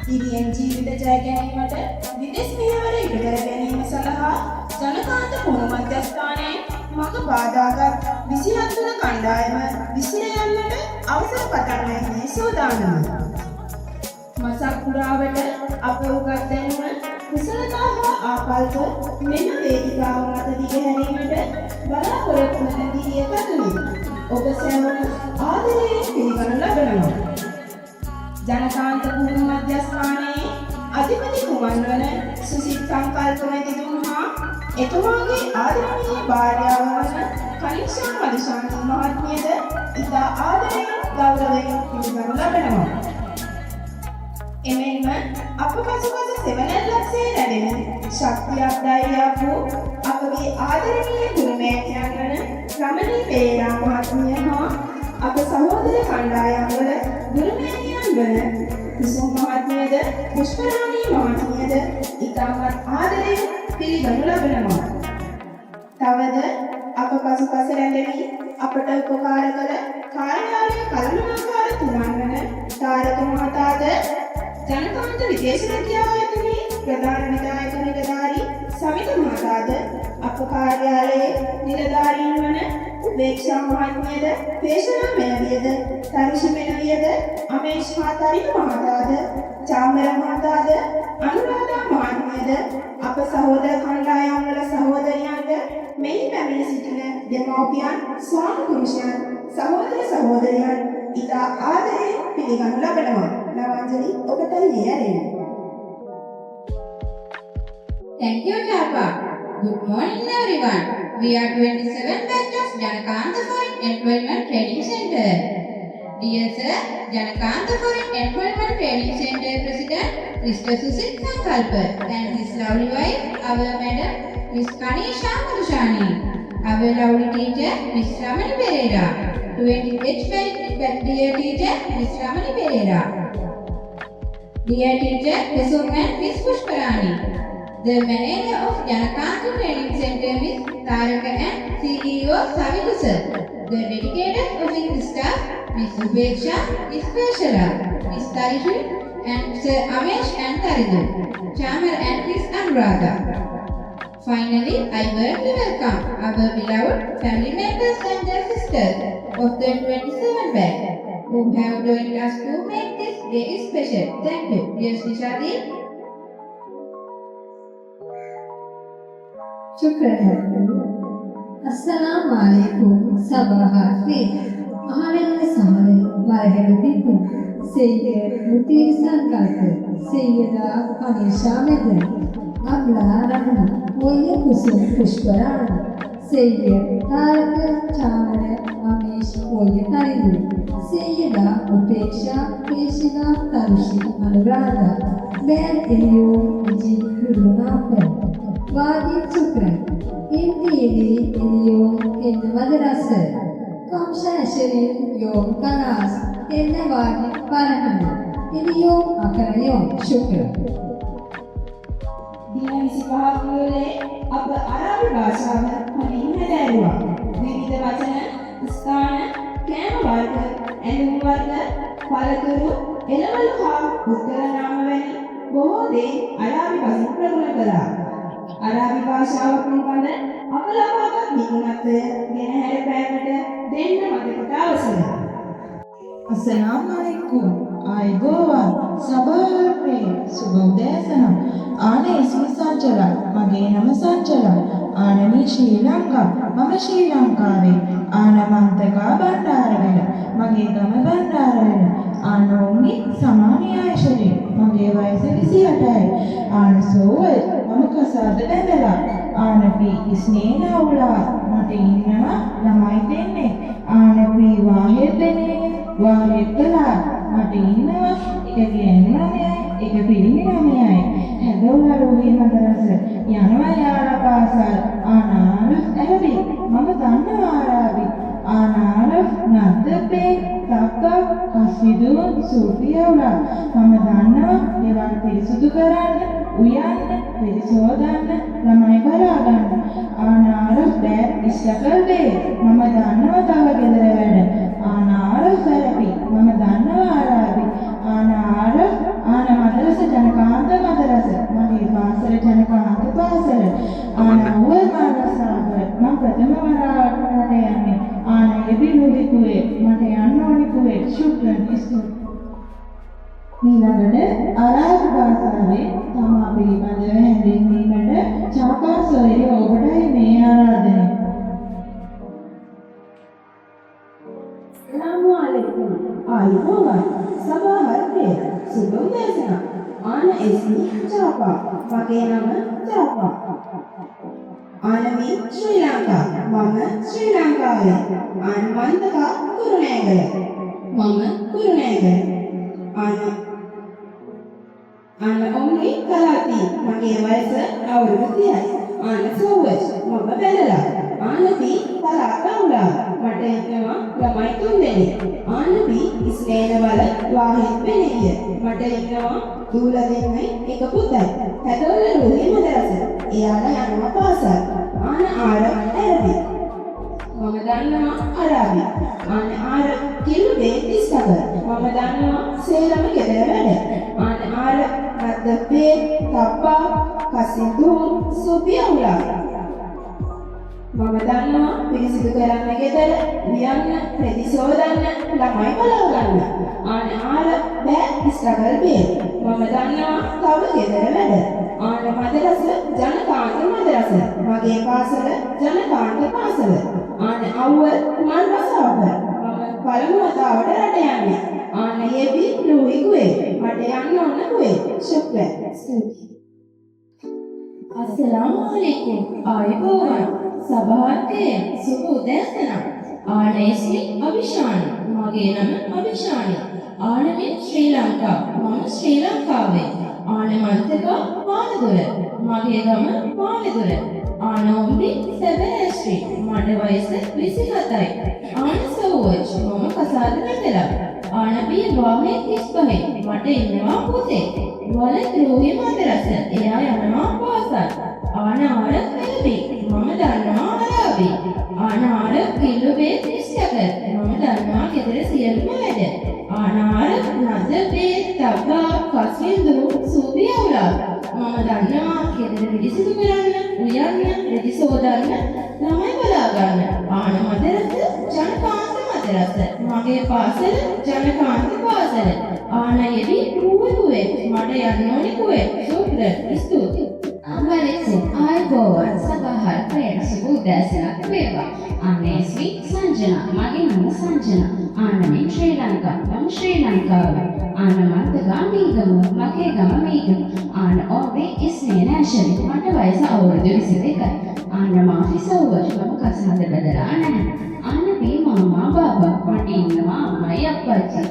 දිවියෙන් ජීවිත ජය ගැනීමට විදෙස් මෙහෙවර ඉටු කර ගැනීම සඳහා ජනකාන්ත පුහුණු මධ්‍යස්ථානයේ මඟ පාදාගත් 27 වන කණ්ඩායම විසිර යන්නට අවසර පතන්නයි මේ සූදානම. මසක් පුරාවට අප උගත් දැනුම කුසලතා හා ආකල්ප මෙම වේදිකාව මත දිගහැරීමට බලාපොරොත්තු වන දී එකතුනි. ඔබ සැමම ආදරයෙන් පිළිගනු ලබනවා. ජනකාන්ත පුහුණු මධ්‍යස්ථානයේ අධිපති කුමන් වන සුසිත් සංකල්ප මැතිතුමන් හා එතුමාගේ ආදරණීය භාර්යාව වන කනිෂා මදුශාන්ති මහත්මියද ඉතා ආදරයෙන් ගෞරවයෙන් පිළිගනු ලබනවා. එමෙන්ම අප පසුපස සෙවණැල්ලක්සේ රැඳෙන ශක්තියක් ධෛර්යයක් වූ අපගේ ආදරණීය ගුරුමෑණියන් වන රමණී පෙරේරා මහත්මිය හා අප සහෝදර කණ්ඩායම් වල ගුරුමෑණියන් වන කුසුම් මහත්මියද පුෂ්පරාණී මහත්මියද ඉතාමත් ආදරයෙන් පිළිගනු ලබනවා. තවද අප පසුපස රැඳෙමි අපට උපකාර කළ කාර්යාලය කළමනාකාර තුමන් වන තාරක මහතාද ජනකාන්ත විදේශ විද්‍යාලයේ ප්‍රධාන විධායක නිලධාරී සමිත මහතාද අප කාර්යාලයේ නිලධාරීන් වන උපේක්ෂා මහත්මියද පේෂනා මෙනවියද තරුෂි මෙනවියද අමේෂ් හාතරික මහතාද චාමර මහතාද අනුරාධා මහත්මියද අප සහෝදර කණ්ඩායම් වල සහෝදරියන්ද මෙහි පැමිණ සිටින දෙමව්පියන් ස්වාමි පුරුෂයන් සහෝදර සහෝදරියන් ඉතා ආදරයෙන් පිළිගනු ලබනවා. නවංජලි ඔබටයි මේ ඇරෙන්නේ. Thank you, Chapa. Good morning, everyone. We are 27 batch of Janakanta Foreign Employment Training Center. Dear Sir, Janakanta Foreign Employment Training Center President, Mr. Susit Sankalpa, and his lovely wife, our Madam, Miss Kanisha Madushani, our lovely teacher, Miss Ramani Pereira, 20th dear teacher, Miss Ramani Pereira, dear teacher, Kusum and Miss Pushparani, the manager of Janakanta Training Center, Miss Taraka, and CEO Savidu sir, the dedicated office staff, Miss Upeksha, Miss Peshara, Miss Tarishi, and Sir Amesh and Taridu, Chamar and Miss Anuradha. Finally, I warmly welcome our beloved family members and their sisters of the 27 batch who have joined us to make this day special. Thank you, dear Nishadi. Shukran. Assalamu alaikum. Sabah khair. Ahlan sahlan marhaban. Sayyid Mutir Sankalpa, Sayyida Kanisha Madan, Abla Ramana, Oya Kusum Pushparani, Sayyid Tarak Chamara Amesh Oya Taridu, Sayyida Upeksha Peshina Tarushi Anuradha, Ben Elio Viji Gurunathan, Wadi Chukran, Intiedi Elio in Madrasa, Kamsha Shirin Yom Kanas, in Wadi Parahana, Elio Akarayon Shukran. දින 25ක් මුළුල්ලේ අප අරාබි භාෂාව හොඳින් හැදෑරුවා. විවිධ වචන, ස්ථාන, කෑම වර්ග, ඇඳුම් වර්ග, පළතුරු, එළවලු හා උත්තර නාම වැනි බොහෝ දේ අරාබි භාෂාවෙන් ප්‍රගුණ කළා. අරාබි භාෂාව පිළිබඳ අප ලබාගත් නිපුණත්වය ගෙනහැර පෑමට දෙන්න මතකට අවසරයි. Assalamualaikum. Ayubowan. Sabahare. Subhodayasana. Ana ismi Sanjala. Mage nama Sanjala. Ana ni Sri Lanka. Mama Sri Lankawe. Ana Mantaka Bandaravela. Mage gama Bandaravela. Ana ummi Samani Aishari. Mage vayasa 28යි. Ana Sowal. Mama Kasada Bendala. Ana pi isnena ula. Mata innawa lamai denne. Ana pi wahed denne. වාහේ කළා මට ඉන්නවා එක කියන්නේ එක පිළිමිනමයි හැදෝලා රෝහි මදරස යනවා යාලා පාසල් ආනාර ඇහවි මම දන්නවා ආරාබි ආනාර නද්දපේ තක්ක කසිදු සූෆියවලා මම දන්නවා ඒවල් පිරිසුදු කරන්න උයන්න පිරිසෝදන්න ළමයි බලා ගන්න ආනාර බෑ ඉස්සකල් දේ මම දන්නවා තව ගෙදර වැඩ ආනාර සරපි මම දන්නවා ආරාබි ආනාර ආන මදරස වලට අරාබි භාෂාවේ තමා පිළිබඳව හැඳින්වීමට චාපා සොයුරිය ඔබටයි මේ ආරාධනය. Assalamualaikum. Ayubowan. Sabahar khair. Subh desana. Ana ismi Japa. Mage nama Japa. Anami Sri Lanka. Mama Sri Lanka. Ana Mantaka Kurunegala. Mama Kurunegala. Ana Omni Kalati. Mage wayasa awurudu 30යි. Ana Sowaj. Mama Belala. Ana P Kalakawla. මට ඉන්නවා ළමයි 3 දෙනෙක්. ආනපි ඉස්ලේනවල වාහිත් වෙනෙය. මට ඉන්නවා දූල දෙන්නයි එක පුතයි. හැදවල රුහි මදරස. එයාලා යනවා පාසල්. ආන ආර ඇරබි. මම දන්නවා අරාබි. ආන ආර කිලු බේතිස් කබර්. මම දන්නවා සේරම ගෙදර වැඩ. ආන ආර මද්දපේ තප්පා කසින්දුම් සුපියුලා. මම දන්නවා පිරිසිදු කරන්න ගෙදර වියන්න රෙදි සෝදන්න ළමයි බලව ගන්න. ආන බෑ ස්ට්‍රගල් බේ. මම දන්නවා තව ගෙදර වැඩ. ආන මදරස ජනකාන්ත මදරස. මගේ පාසල ජනකාන්ත පාසල. ආන අවුව මන් රසාව. මම පළමු වතාවට රට යන්නේ. ආන යෙබි ලුයි කුවේ. මට යන්න ඕන කුවේ. ශුක්‍රා. Assalamualaikum. Ayubowan. Sabahake Subh desana. Ana ismi Abhishani. Mage nama Abhishani. Ana min Sri Lanka. Mama Sri Lankawe. Ana mantaka Paladura. Mage gama Paladura. Ana umri 7 මට වයස 27යි. ආන සෝවච් මම කසාද නැතලා. ආන බී වාහේ 35යි. මට ඉන්නවා පුතේ. වල ද්‍රෝහි මදරස. එයා යනවා පාසල්. ආන ආර එළබි. මම දන්නවා අරාබි. ආන ආර කිලුබේ 30ක. මම දන්නවා ගෙදර සියලුම වැඩ. ආන ආර නදබේ තබ්බා කසින්දු සුබියවුලා. මම දන්නවා ගෙදර පිළිසිදු කරන්න, උයන්න, රෙදි සෝදන්න, ළමයි බලා ගන්න. ආන මදරස ජනකාන්ත මදරස. මගේ පාසල ජනකාන්ත පාසල. ආන යෙවි කුවේ මට යන්න ඕනේ කුවේ. සුප්‍ර ස්තුතියි. Assalamualaikum. Ayubowan. Sabahar khair. Subh desana weva. Ana ismi Sanjana. Mage nama Sanjana. Ana min Sri Lanka. Mama Sri Lankawe. Ana mantaka Meegama. Mage gama Meegama. Ana omri ismi Nashari. මට වයස අවුරුදු 22යි. Ana maafi sawwaj. මම කසාද බෙදලා නැහැ. Ana bi mama baba. මට ඉන්නවා අම්මයි අප්පච්චි.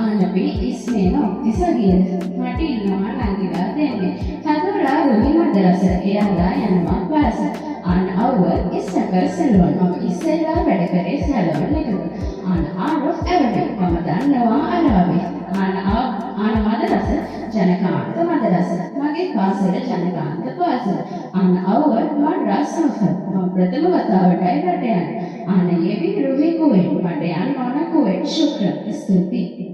Ana bi ismi Noktisagir. මට ඉන්නවා නංගිලා දෙන්නේ. හදවලා රුහි මදරස. එයාලා යනවා පාසල්. Ana අවුව ඉස්සකර සැලොන්. මම ඉස්සෙල්ලා වැඩ කරේ සැලොන් එකක. Ana ආරොෆ් ඇරබි. මම දන්නවා අරාබි. Ana මදරස ජනකාන්ත මදරස. මගේ පාසල ජනකාන්ත පාසල. Ana අවුව මඩ්‍රාසාව. මම ප්‍රථම වතාවටයි රට යන්නේ. Ana යෙවි රුහි කුවේ. මට යන්න ඕන කුවේ. ශුක්‍ර. ස්තුතියි.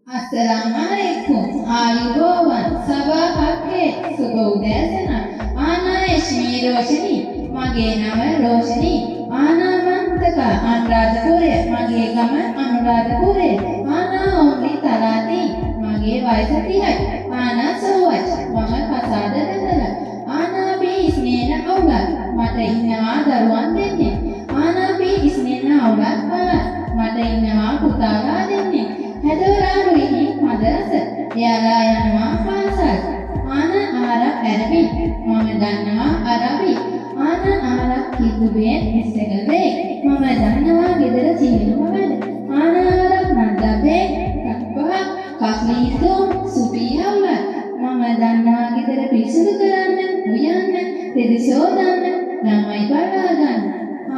Assalamualaikum. Ayubowan. Sabahake Subh desana. Ana ismi Roshni. Mage nama Roshni. Ana mantaka Anuradhapura. Mage gama Anuradhapura. Ana umri 30. Mage වයස 30යි. Ana sowach. මම කසාද බෙදලා. Ana bi isnena awlad. මට ඉන්නවා දරුවන් දෙන්නෙක්. Ana bi isnena awlad 5. මට ඉන්නවා පුතාලා දෙන්නෙක්. හැදවලා රුහි මදරස. එයාලා යනවා පාසල්. ආන ආර ඇරබි. මම දන්නවා අරබි. ආන ආර කිදුබේ ඉස්සෙකලේ. මම දන්නවා ගෙදර සියලුම වැඩ. ආන ආර නන්දබේ තප්පා කස්ලීතු සුපියවල. මම දන්නවා ගෙදර පිරිසිදු කරන්න, උයන්න, රෙදි සෝදන්න, ළමයි බලා ගන්න.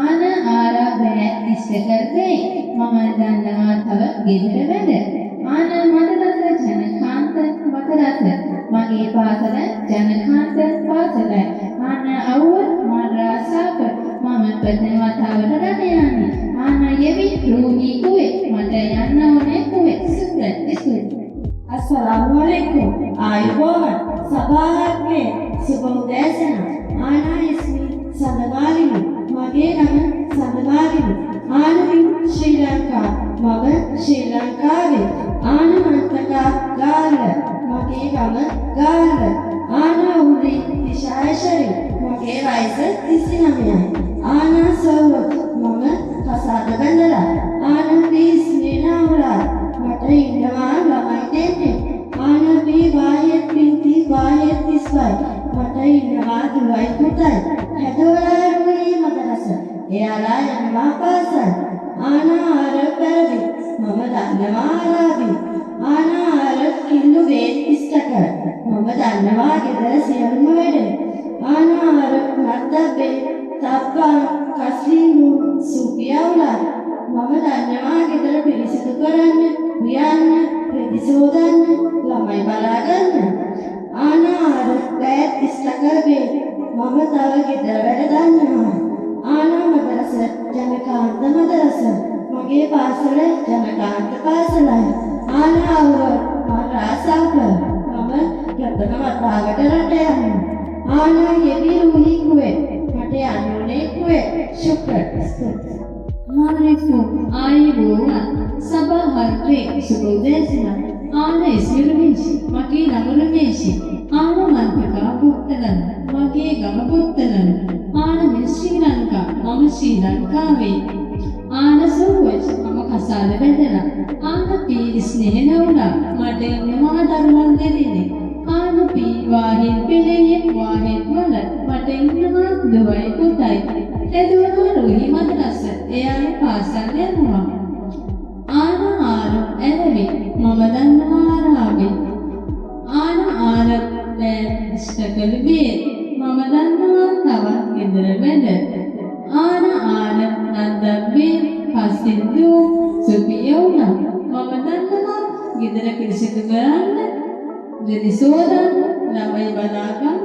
ආන ආර බෑ ඉස්සෙකලේ. මම දන්නවා තව ගෙදර වැඩ. ආන මදරස ජනකාන්ත මදරස. මගේ පාසල ජනකාන්ත පාසල. ආන අවුව මඩ්‍රාසාව. මම ප්‍රථම වතාවට රට යන්නේ. ආන යෙවි රුහි කුවේ. මට යන්න ඕනේ කුවේ. ස්තුතියි. Assalamualaikum. Ayubowan. Sabahar khair. Subh desana. Ana ismi Sandagalini. Mage nama Sandagalini. Ana min Sri Lanka. Mama Sri Lankawe. Ana mantaka මගේ නම ගාල්ල. ආනාඋරි දිශායශරි. මගේ වයස 39යි. ආනා සවුත් මම කසාද බඳලා. ආනන්දී ස්නේහවලා මට ඉන්නවා ළමයි දෙන්නේ. ආනන්දී වායෙත් පින්ති වායෙත් 35. මට ඉන්නවා දුවයි පුතයි. හැදවලා රුමේ මදරස. එයාලා යනවා පාසල්. ආනා අර පැරදි. මම දන්නවා ආරාදි. ආනා අර කිල්ලු වේත් ඉස්තක. මම දන්නවා ගෙදර සියලුම වැඩ. ආනා අර නද්දබේ තප්පා කස්ලිමු සුපියවලා. මම දන්නවා ගෙදර පිරිසිදු කරන්න, වියන්න, රෙදි සෝදන්න, ළමයි බලා ගන්න. ආනා අර වැත් ඉස්තක වේ. මම තව ගෙදර වැඩ දන්නවා. ආනා මදරස ජනකාන්ත මදරස. මගේ පාසල ජනකාන්ත පාසලයි. ආනා අවුර රාසාව. මම ප්‍රථම වතාවට රට යනවා. ආනා යෙවි රුහි කුවේ. මට යන්නේ කුවේ. ශුක්‍ර. Assalamualaikum. Ayubowan. Sabahal Pre Subuh Desina. Ana Ismirumishi. Maki Namurumishi. Ana Mantaka Puttalan. Maki Gama Puttalan. Ana Sri Lanka. Mama Sri Lanka Ve. Ana Suvach. Mama Kasala Vedana. Ana P Snehaula. Mate Nama Darman Deline. Ana P Wahid Pile Wahid Malat. Mate Nama Duai Putai. එදුවනවා රුහි මදරස. එයාගේ පාසල් යනවා. ආන එළවි. මම දන්නවා ආරාබි. ආන දැන් ඉස්තකල් වේ. මම දන්නවා තවත් ගෙදර වැඩ. ආන නන්දබ්බේ පස්සින්දු සුපියවුනා. මම දන්නවා ගෙදර පිරිසිදු කරන්න, රෙදි සෝදන්න, ළමයි බලා ගන්න.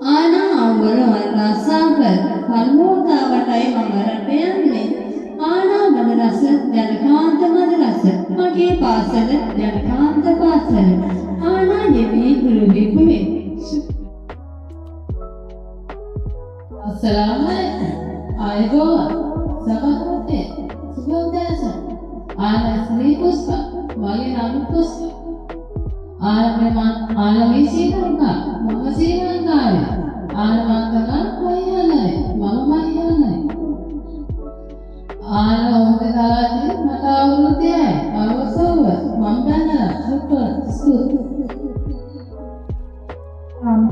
ආනා අවුල වරසාවල් පල්මෝතාවටයි මම රට යන්නේ. ආනා මදරස ජනකාන්ත මදරස. මගේ පාසල Janakantha පාසල. ආනා යෙවි ගුරුහි කුවේ. Assalamualaikum. Ayubowan. Sabahate. Subuh Desa. Ana Sri Puspa. Mage nama Puspa. Ana Sri Lanka. Mama Sri Lanka. Ana Mantaka Mahiyanai. Mama Mahiyanai. Ana Uhdalati Mata Urudiyai. Awusawa. Mamdana. Super.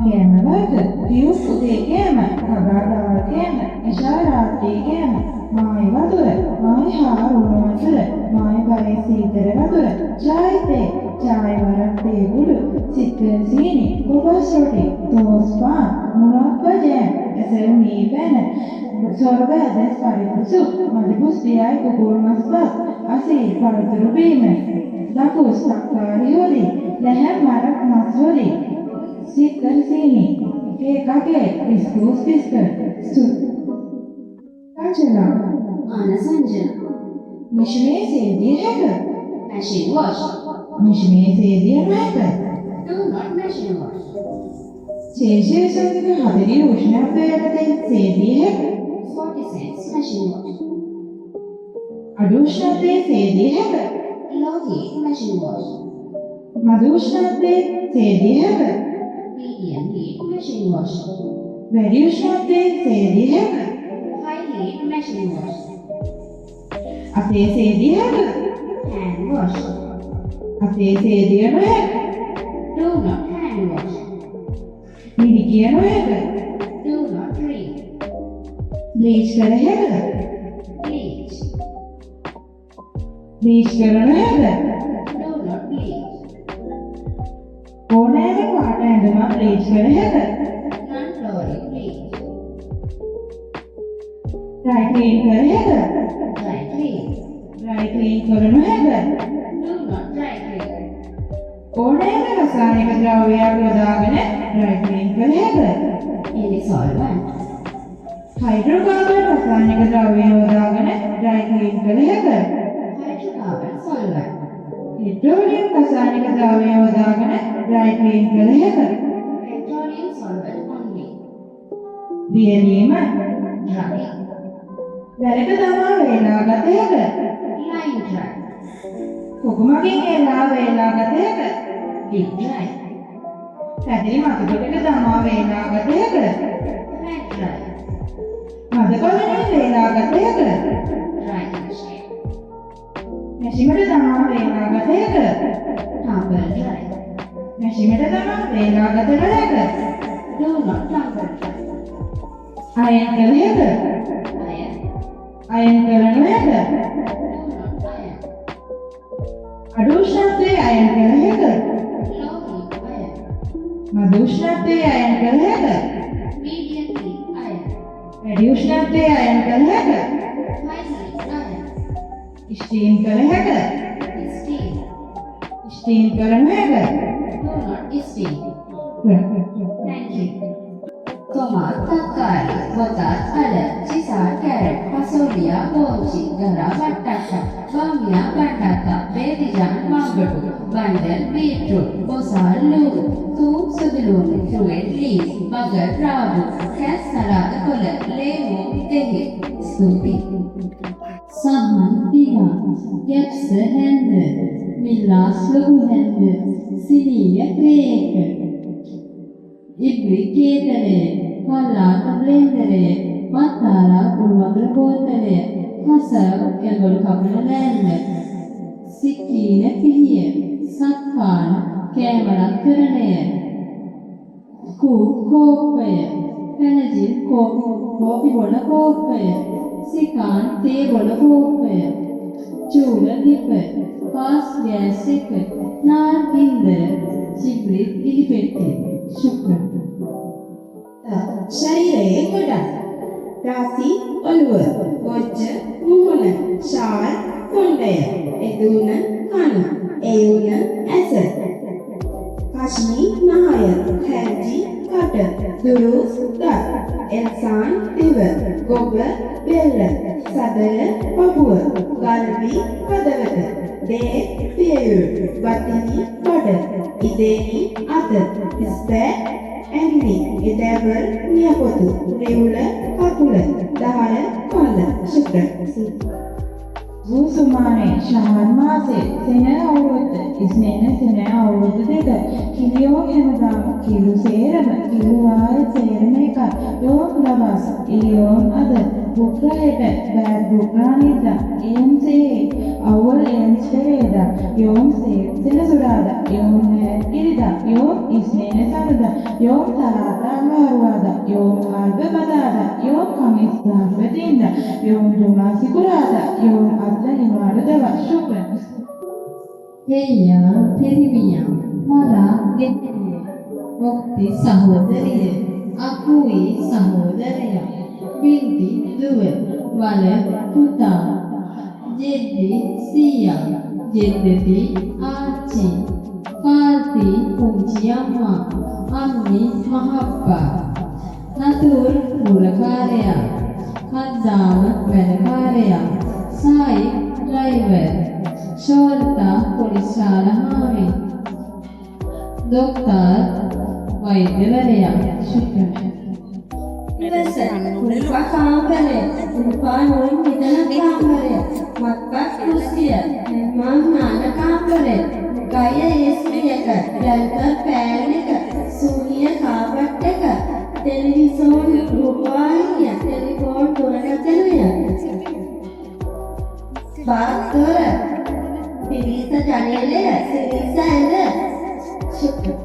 කෑමවලට Pius උදේ කෑම, කඩාදාල් කෑම, ඉෂාරාත්‍රී කෑම, මායි වතුර, මායි හාරුණ වතුර, මායි බරේ සීතල වතුර, චායි තේ, චායි වරක් තේ ගුඩු, සිත්තර සීනි, කොබස් රොටි, තෝස් පාන්, මුලක්ක ජෑම්, එසෙල් මී පැන, සොරබ ඇදස් පරිපුසු, මදිපුස් දියයි කුකුල් මස් බත්, අසීල් පළතුරු බීම, දකුස් තක්කාරි හොදි, ලැහැම් මරක් මස් හොදි, සිත්තර සීනි, කේකගේ, බිස්කුස් බිස්කට්, සංජනා, Ana Sanjana. මිෂ්මේ සේදිය හැක, Machine wash. මිෂ්මේ සේදිය නැක, Do not machine wash. සේෂයේ සංගීත හදරි උෂ්ණත්වයටදී සේදිය හැක, 40 cents machine wash. අඩු උෂ්ණත්වයේ සේදිය හැක, Low heat machine wash. මධු උෂ්ණත්වයේ සේදිය හැක, Medium heat machine wash. වැඩි උෂ්ණත්වයේ සේදිය හැක, High heat machine wash. අපේ සේදිය හැක, Hand wash. අපේ සේදිය නොහැක, Do not hand wash. මිරිකිය නොහැක, Do not clean. බ්ලීච් කර හැක, Bleach. බ්ලීච් කර නොහැක, Do not bleach. ඕනෑම පාට ඇඳුමක් බ්ලීච් කර හැක, Non-fluoride bleach. ඩ්‍රයි ක්ලීන් කර හැක, Dry clean. ඩ්‍රයි ක්ලීන් කර නොහැක, Do not dry clean. ඕනෑම රසායනික ද්‍රව්‍යයක් යොදාගෙන ඩ්‍රයි ක්ලීන් කර හැක, Any solvent. හයිඩ්‍රෝකාබන් රසායනික ද්‍රව්‍ය යොදාගෙන ඩ්‍රයි ක්ලීන් කර හැක, Hydrocarbon solvent. පෙට්‍රෝලියම් රසායනික ද්‍රව්‍ය යොදාගෙන ඩ්‍රයි ක්ලීන් කර හැක, Petroleum solvent only. දියලීම Dry. වැලක තමා වේලා ගත හැක, Line dry. කොකුමගෙන් එල්ලා වේලා ගතයක විග්‍රහය පැදිලි මතකොටට තමා වේලා ගතයක රැග්‍රහය මදකොලනේ වේලා ගතයක රයිට් නැෂිමට තමා වේලා ගතයක ටම්බල් රයි නැෂිමට තමා වේලා ගතයක ඩෝනට් ටම්බල් අයන් කළේක අය අයන් කරනයක ඩෝනට් අය අඩුෂ්ණත්වයේ අයන් කළේක ලෝහි අය මදුෂ්ණත්වයේ අයන් කළේක මීඩියම් අය වැඩි උෂ්ණත්වයේ අයන් කළේක හයි අය ස්ටීම් කළේක ස්ටීල් ස්ටීම් කරනයක donut steel Thank you. Tomat, tangkari, botat, ada, sisa, carrot, fasolia, boji, gara, batata, bamia, batata, bedijang, mangadu, bandel, beetroot, bosal, luru, tup, suduluni, fruit, leaves, bagar, rabu, cas, salad, kola, lemu, dehi, stupi. Sahan, tiga, gepse, hende, millas, lugu, hende, siniya, kreke. ඉබ්‍රි කේතලය, පල්ලාට බ්ලෙන්ඩරය, මත්තාරා කුළුවතුර බෝතලය, හසව එළවලු කපන ලෑල්ල, සික්කීන පිහිය, සක්කාන කෑමලක් කරණය, කෝප්පය, පැනජිල් කෝපි බොන කෝප්පය, සිකාන් තේ බොන කෝප්පය, චූල දිප, pass gas එක, noir ගින්දර, සිබ්‍රිත් ඉලිපෙට්ටි. ශුක්‍රන් ශරීරයේ ගොඩක් රාසි ඔළුව වොච්ච මුහුණ ශාල් කොණ්ඩය එදුන කන එයුන ඇස කශ්මි නහය හැන්ජි කට දුරුස් දත් එල්සාන් දිව ගොබ බෙල්ල සදර පපුව ගල්වි හදවත දේ පියයුරු වතිනි බඩ ඉදේනි අත ඉස්තෑ ඇඟිලි ඉදෑවල් නියපොතු රෙවුල කකුල දහය කොන්ද ශුක්‍ර වූසුමානේ ශාන් මාසේ සෙන අවුරුද්ද ඉස්නේන සෙන අවුරුද්ද දෙක කිලියෝ හැමදාම කිලු සේරම කිලු ආය සේරම එක යෝම් දවස් ඉලියෝම් අද බුක්රායට බෑත් බුක්රානිද්දා එම්සේ අවුල් එම්ස්පෙරේදා යෝම් සේ සෙනසුරාදා යෝම් නැත් ඉරිදා යෝම් ඉස්නේන සරදා යෝම් තරාතා මාරුවාදා යෝම් අල්බ බදාදා යෝම් කමිස් දාම්බදින්දා යෝම් ජුමා සිකුරාදා යෝම් අනිවාර්ය දවස් ශුක්‍රන් Heya, Perimiya, Mara, Getiriya, Mukti, Sahodariya, Akui, Sahodariya, Binti, Duwe, Wale, Puta, Jeddi, Siya, Jeddati, Aci, Parti, Pungciyamma, Ammi, Mahabba, Natur, Mulakarya, Kaddama, Vedakarya, Sai, driver, Sholta, Polisala Hami, Doktor, Vaidyavarya, Shukran. ඉවසන කුල්පා කාමරය කුල්පා නොයින් නිදන කාමරය මත්පත් කුස්සිය මන්නාන කාමරය ගය ඒස්මියක රැල්තර පෑනක සූනිය කාපට් එක ටෙලිවිසෝන් රූපවාහිනිය ටෙලිෆෝන් දුරකථනය බාස්තර පිරිස ජනේලය සිරිස ඇඳ ශුක්‍ර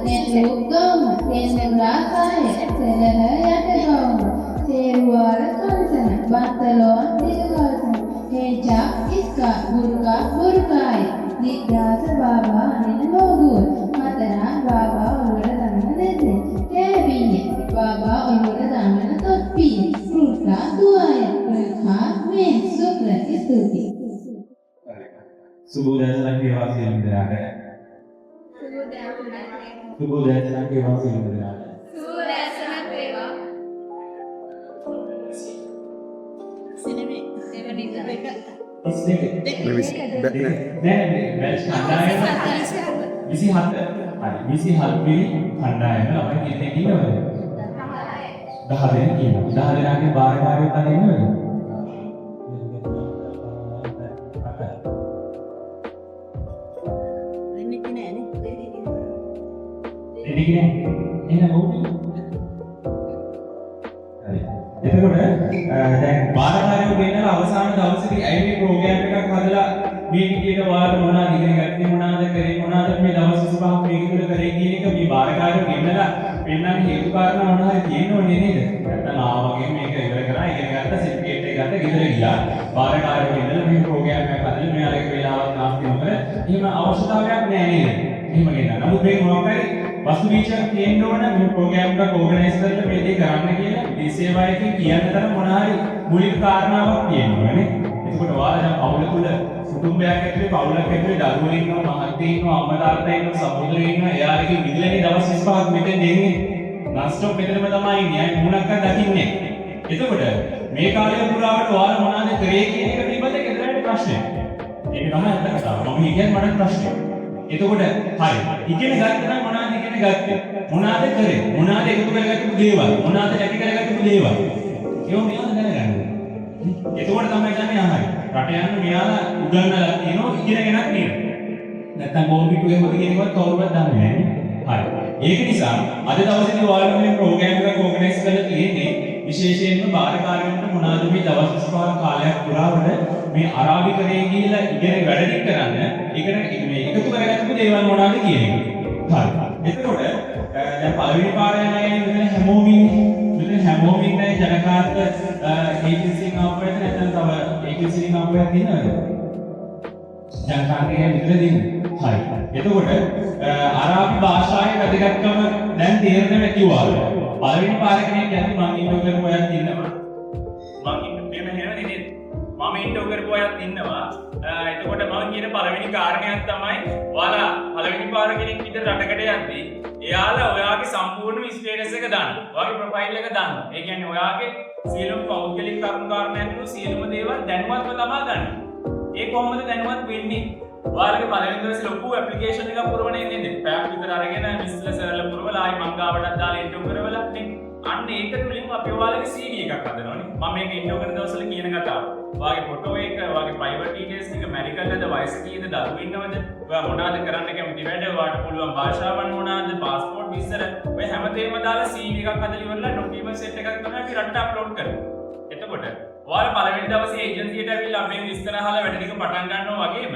Netluggama, Tenagrakaya, Selahaya Tegama, Seruara Kansana, Bantalon, Tigakalsana, Heja, Iska, Burka, Burkaya, Digdasa Baba, Ninamogur, Matana, Baba, Ulura Damana, Tebinya, Baba, Ulura Damana, Topi, Fruta, Tuaya, Rukha, Men, Sukra, Istuti. Subuh-subuh kewa silindriyata. Subuh-subuh kewa silindriyata. Misi hati, misi hati kandai mana orang kita ini mana? Dah ada yang ini, dah ada yang baru-baru tadi mana? එන්නේ කියන්නේ එහෙනම් ඕකේ. හරි. එතකොට දැන් බාරකාරයෝ ගෙන්නලා අවසාන දවසේදී ඇයි මේ ප්‍රෝග්‍රෑම් එකක් හදලා මේ විදියට ඔයාලට මොනවද ඉගෙන ගත්තේ මොනවද කරේ මොනවද මේ දවස් 25ක් මේක තුල කරේ කියන එක මේ බාරකාරයෝ ගෙන්නලා පෙන්නන්නේ හේතු කාරණා මොනවා හරි තියෙනවනේ නේද? නැත්නම් ආවගේ මේක ඉවර කරා ඉගෙන ගත්ත සර්ටිෆිකේට් එක ගත්ත ගෙදර ගියා. බාරකාරයෝ ගෙන්නලා මේ ප්‍රෝග්‍රෑම් එකක් හදලා මෙයාලගේ වෙලාවක් නාස්ති නොකර එහෙම අවශ්‍යතාවයක් නැහැ නේද? එහෙම ගෙන්නන. නමුත් මේ මොකක් හරි වස්තු විචාර තියෙන්න ඕන මේ ප්‍රෝග්‍රෑම් එක ඕගනයිස් කරලා මේ දේ කරන්න කියලා මේ සේවාවකින් කියන්න තරම් මොනවා හරි මූලික කාරණාවක් තියෙනවා නේ. එතකොට ඔයාලා අවුල තුල කුටුම්බයක් ඇතුලේ පවුලක් ඇතුලේ දරුවෝ ඉන්නවා මහත්තයෝ ඉන්නවා අම්මා තාත්තා ඉන්නවා සහෝදරයෝ ඉන්නවා එයාලගේ විදිලනේ දවස් 25ක් මෙතෙන් දෙන්නේ නස්ටොප් මෙතනම තමයි ඉන්නේ මුණක්ක දකින්නේ. එතකොට මේ කාලය පුරාවට ඔයාලා මොනවද කරේ කියන එක පිළිබඳ කෙතරම් ප්‍රශ්නයක්. ඒක තමයි අත්ත කතාව. මම කියන්නේ මට ප්‍රශ්නයක්. එතකොට හරි ඉගෙන ගත්ත නම් මොනවද ඉගෙන ගත්තේ මොනවද කරේ මොනවද එකතු කරගත්තු දේවල් මොනවද ඇති කරගත්තු දේවල් ඒව මෙයාලා දැනගන්න. එතකොට තමයි ගන්නේ ආහාරය. රට යන්න මෙයාලා උගන්වලා තියෙනවා ඉගෙනගෙනක් නෙවෙයි. නැත්තම් කෝම්පියුටර් එකේ මොකද කියනවත් කවුරුවත් දන්නේ නැහැ. හරි. ඒක නිසා අද දවසේදී ඔයාලා මේ ප්‍රෝග්‍රෑම් එකක් ඕගනයිස් කරලා තියෙන්නේ විශේෂයෙන්ම බාරකාරයන්ට මොනවද මේ දවස් 25 කාලයක් පුරාවට මේ අරාබිකරේ ගිහිල්ලා ඉගෙන වැඩ කරන්න ඒකට මේ එකතු කරගත්තු දේවල් මොනවද කියන එක. හරි. එතකොට දැන් පළවෙනි පාරේ නෑ මෙතන හැමෝම ඉන්නේ ජනකාර්ත ඒජන්සියෙන් ආපුවට නැත්නම් තව ඒජන්සියෙන් ආපුවට තියෙනවද? ජනකාර්තයේ විතර දෙන්නේ. හරි. එතකොට අරාබි භාෂාවේ වැදගත්කම දැන් තේරෙන්නේ කිව්වා. පළවෙනි පාර කෙනෙක් යන්නේ මම ඉන්ටර්වයුව් කරපු අයත් ඉන්නවා. මම ඉන්ටර්වයුව් කරපු අයත් ඉන්නවා. එතකොට මම කියන පළවෙනි කාරණයක් තමයි ඔයාලා පළවෙනි පාර කෙනෙක් විතර රටකට යද්දී එයාලා ඔයාගේ සම්පූර්ණ ස්ටේටස් එක දාන්න. ඔයාගේ ප්‍රොෆයිල් එක දාන්න. ඒ කියන්නේ ඔයාගේ සියලුම පෞද්ගලික කරුණු කාරණාතුළු සියලුම දේවල් දැනුවත්ව තමා ගන්න. ඒ කොහොමද දැනුවත් වෙන්නේ? ඔයාලගේ පළවෙනි දවසේ ලොකු ඇප්ලිකේෂන් එකක් පුරවන්නේ නේද? පැයක් විතර අරගෙන විශ්ලේෂ කරලා පුරවලා ආයි මං ගාවටත් දාලා ඉන්ටර්වයුව් කරවලා නේ. අන්න ඒක තුලින් අපි ඔයාලගේ CV එකක් හදනවානේ. මම මේක ඉන්ටර්වයුව් කරන දවස්වල කියන කතාව. ඔයාගේ ෆොටෝ එක, ඔයාගේ ප්‍රයිවට් ඩීටේල්ස් ටික, මෙඩිකල්ද, වයස කීයද, දරුවෝ ඉන්නවද, ඔයා මොනවද කරන්න කැමති වැඩ, ඔයාට පුළුවන් භාෂාවන් මොනවද, પાස්පෝර්ට් විස්තර, ඔය හැමදේම දාලා CV එකක් හදලා ඉවරලා ඩොකියුමන්ට් සෙට් එකක් තමයි අපි රටට අප්ලෝඩ් කරන්නේ. එතකොට ඔයාලා පළවෙනි දවසේ ඒජන්සියට ඇවිල්ලා අපේ විස්තර අහලා වැඩ ටික පටන් ගන්නවා වගේම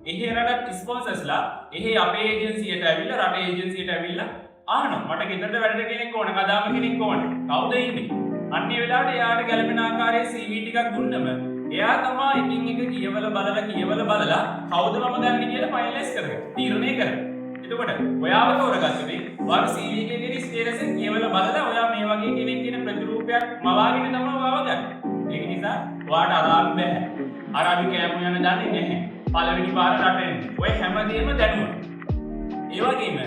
එහි රටත් ස්පොන්සර්ස්ලා එහි අපේ ඒජන්සියට ඇවිල්ලා රටේ ඒජන්සියට ඇවිල්ලා අහනවා මට ගෙදරට වැඩ කෙනෙක් ඕන, කදාම කෙනෙක් ඕන, කවුද ඉන්නේ? අන්න ඒ වෙලාවට එයාට ගැළපෙන ආකාරයේ CV ටිකක් දුන්නම එයා තමයි එකින් එක කියවලා බලලා කවුද මම ගන්න කියලා ෆයිනලයිස් කරගන්න. තීරණය කරගන්න. එතකොට ඔයාව තෝරගත්තේ ඔයාගේ CV එකේ තියෙන ස්ටේටස් එක කියවලා බලලා ඔයා මේ වගේ කෙනෙක් කියන ප්‍රතිරූපයක් මවාගෙන තමයි ඔයාව ගන්න. ඒක නිසා ඔයාට අරාබි බෑ. අරාබි කෑම යන දන්නේ නැහැ. පළවෙනි පාර රටෙන් ඔය හැමදේම දැනුවා. ඒ වගේම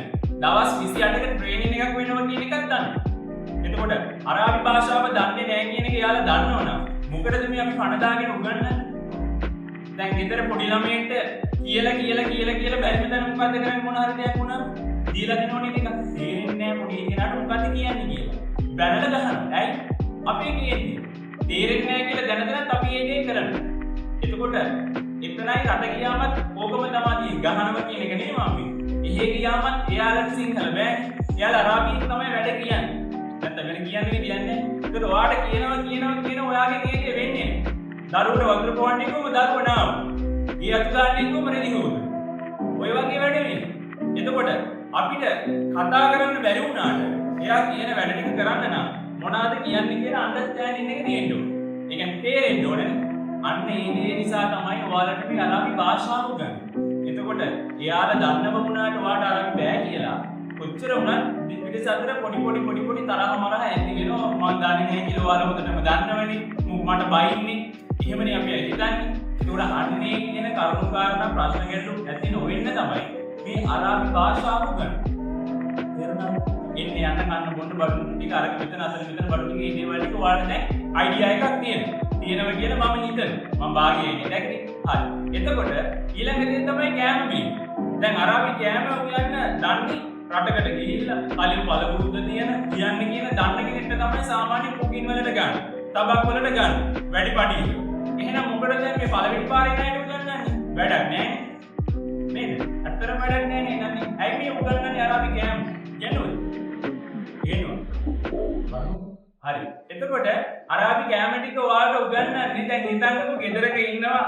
දවස් 28ක ට්‍රේනින් එකක් වෙනවා කියන එකක් දන්න. එතකොට අරාබි භාෂාව දන්නේ නැහැ කියන එක යාලා දන්නවනම් මොකටද මේ අපි පණ දාගෙන උගන්වන්නේ? දැන් ගෙදර පොඩි ළමයින්ට කියලා බැරිම දැන මොකද්ද කරන්නේ මොන හරි දෙයක් වුණා දීලා දෙනවනේ ටිකක්. තේරෙන්නේ නැහැ පොඩි කෙනාට මොකද්ද කියන්නේ කියලා. බැනලා ගහනවා. ඇයි? අපි කියන්නේ තේරෙන්නේ නැහැ කියලා දැනගෙනත් අපි ඒ දේ කරන්නේ. එතකොට එතනයි රට ගියාමත් ඕකම තමයි ගහනවා කියන එක නෙමෙයි අපි. එහෙ ගියාමත් එයාලට සිංහල බෑ. එයාලා අරාබියෙන් තමයි වැඩ කියන්නේ. නැත්නම් වෙන කියන්නේ. ඒකට ඔයාට කියනවා ඔයාගේ කේකේ වෙන්නේ නැහැ. දරුවට වතුර පොවන්නේ කොහොමද දරුව නාම. ඊ අතු ගන්න කොහොමද රිදිහුද. ඔය වගේ වැඩ වෙන්නේ. එතකොට අපිට කතා කරන්න බැරි වුණාට එයා කියන වැඩ ටික කරන්න නම් මොනවද කියන්නේ කියලා අන්ඩර්ස්ටෑන්ඩින් එක තියෙන්න ඕනේ. ඒ කියන්නේ තේරෙන්න ඕනේ. අන්න ඒ දේ නිසා තමයි ඔයාලට මේ අරාබි භාෂාව උගන්වන්නේ. එතකොට එයාලා දන්නව වුණාට ඔයාට අරාබි බෑ කියලා කොච්චර වුණත් පිටිස අතර පොඩි තරහ මරහ ඇති වෙනවා. මම දන්නේ නැහැ කියලා ඔයාලා හොඳටම දන්නවනේ. මට බයින්නේ. එහෙමනේ අපි හිතන්නේ. ඒකට අන්නේ කියන කරුණු කාරණා ප්‍රශ්න ගැටලු ඇති නොවෙන්න තමයි මේ අරාබි භාෂාව උගන්වන්නේ. තේරුණාද? එන්නේ යන්න කන්න බොන්න බඩු ටික අරගෙන මෙතන බඩු ටික ඒ දේවල් ටික ඔයාලට දැන් අයිඩියා එකක් තියෙනවා කියලා මම හිතනවා. මම භාගයේදී දැක්කේ. හරි. එතකොට ඊළඟ දේ තමයි කෑම බීම. දැන් අරාබි කෑම උයන්න දන්නේ රටකට ගිහිල්ලා කලින් බලපුරුද්ද තියෙන කියන්නේ කියන දන්න කෙනෙක්ට තමයි සාමාන්‍ය කුකින් වලට ගන්න. තබක් වලට ගන්න. වැඩි පඩිය. එහෙනම් මොකටද දැන් මේ පළවෙනි පාරේ නයිද උගන්වන්නේ? වැඩක් නැහැ. නේද? අත්‍තරම වැඩක් නැහැ නේද? ඇයි මේ උගන්වන්නේ අරාබි කෑම? යනොත් හරි. එතකොට අර අපි කැම ටික ඔයාලට උගන්වන්නේ දැන් හිතන්නකෝ ගෙදරක ඉන්නවා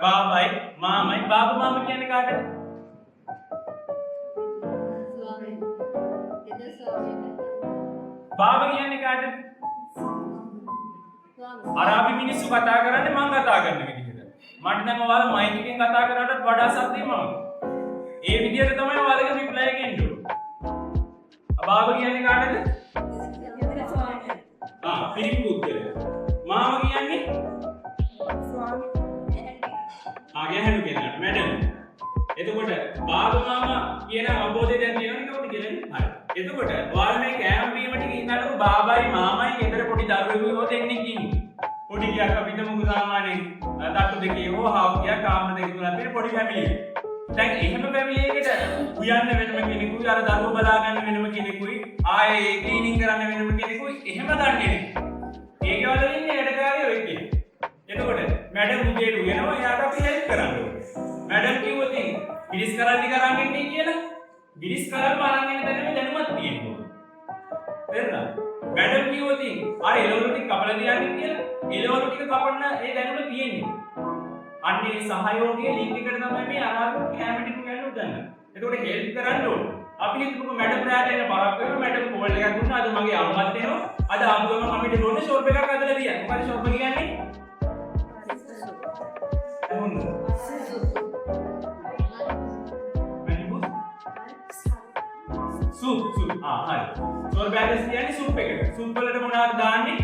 බාබයි මාමයි බාබා මාමා කියන්නේ කාටද? බාබා කියන්නේ කාටද? අර අපි මිනිස්සු කතා කරන්නේ මම කතා කරන විදිහට. මට දැන් ඔයාලා මයික් එකෙන් කතා කරාටත් වඩා සද්දේ මම. ඒ විදිහට තමයි ඔයාලගේ රිප්ලයි එක එන්නේ. බාබා කියන්නේ කාටද? පිරිමි පුද්ගලයා. මාමා කියන්නේ ගැහැණු කෙනාට මැඩම්. එතකොට බාබා මාමා කියන අවබෝධය දැන් තියෙනවනේ කවුද කියලා. හරි. එතකොට ඔයාලා මේ කෑම බීම ටික ඉන්නකොට බාබායි මාමයි ගෙදර පොඩි දරුවෙකුව දෙන්නෙක් ඉන්නේ. පොඩි ගියක් අපිට මොකද සාමාන්‍යයෙන් තට්ටු දෙකේ හෝ හාෆ් ගියක් කාමර දෙක තුනක් තියෙන පොඩි ෆැමිලි එකක්. දැන් එහෙම ෆැමිලි එකකට උයන්න වෙනම කෙනෙකුයි අර දරුවෝ බලා ගන්න වෙනම කෙනෙකුයි ආයේ ක්ලීනින් කරන්න වෙනම කෙනෙකුයි එහෙම දන්නේ නැහැ. ඒකවල ඉන්නේ වැඩකාරයෝ එක්ක. එතකොට මැඩම් උදේට උයනවා එයාට අපි හෙල්ප් කරන්න ඕනේ. මැඩම් කිව්වොත් බිරිස් කරන්න කරන් ඉන්නේ කියලා බිරිස් කරන්න අරන් ඉන්න දැනුම දැනුමක් තියෙනවා. තේරුණාද? මැඩම් කිව්වොත් අර එළවලු ටික කපලා දියන්නේ කියලා එළවලු ටික කපන්න ඒ දැනුම තියෙන්නේ. අන්නේ සහයෝගයේ ලින්ක් එකට තමයි මේ අනාගත කැම ටික ගන්න උදන්නේ. එතකොට හෙල්ප් කරන්න ඕනේ. අපි හිතමුකෝ මැඩම් රාට එන්න බරක් වෙනවා මැඩම් කෝල් එකක් දුන්නා අද මගේ අම්මත් එනවා අද ආපුවම අපිට ඕනේ ෂොප් එකක් හදලා දියන්න. මොකද ෂොප් එක කියන්නේ? සූප් හරි. ෂොප් බෑගස් කියන්නේ සූප් එකට. සූප් වලට මොනවද දාන්නේ?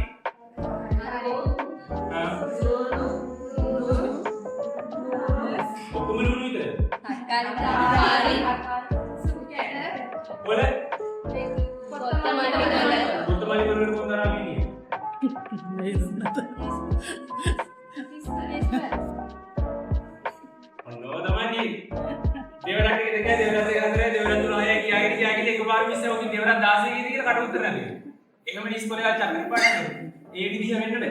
ඔක්කොම ලුණු විතරද? ඔල කොත්තමල්ලි වලට කොන්දරා ගියේ. ඔන්නෝ තමයි. දෙවරක් එක දෙකයි දෙවරක් දෙක හතරයි දෙවරක් තුන හයයි කියාගෙන එකපාර මිස්සේ ඔකින් දෙවරක් 16 ගේ කියලා කට උත්තර නැති. එහෙම ඉස්කෝලේ ආ චක්‍රි පාඩම් ඒ විදිහ වෙන්න බෑ.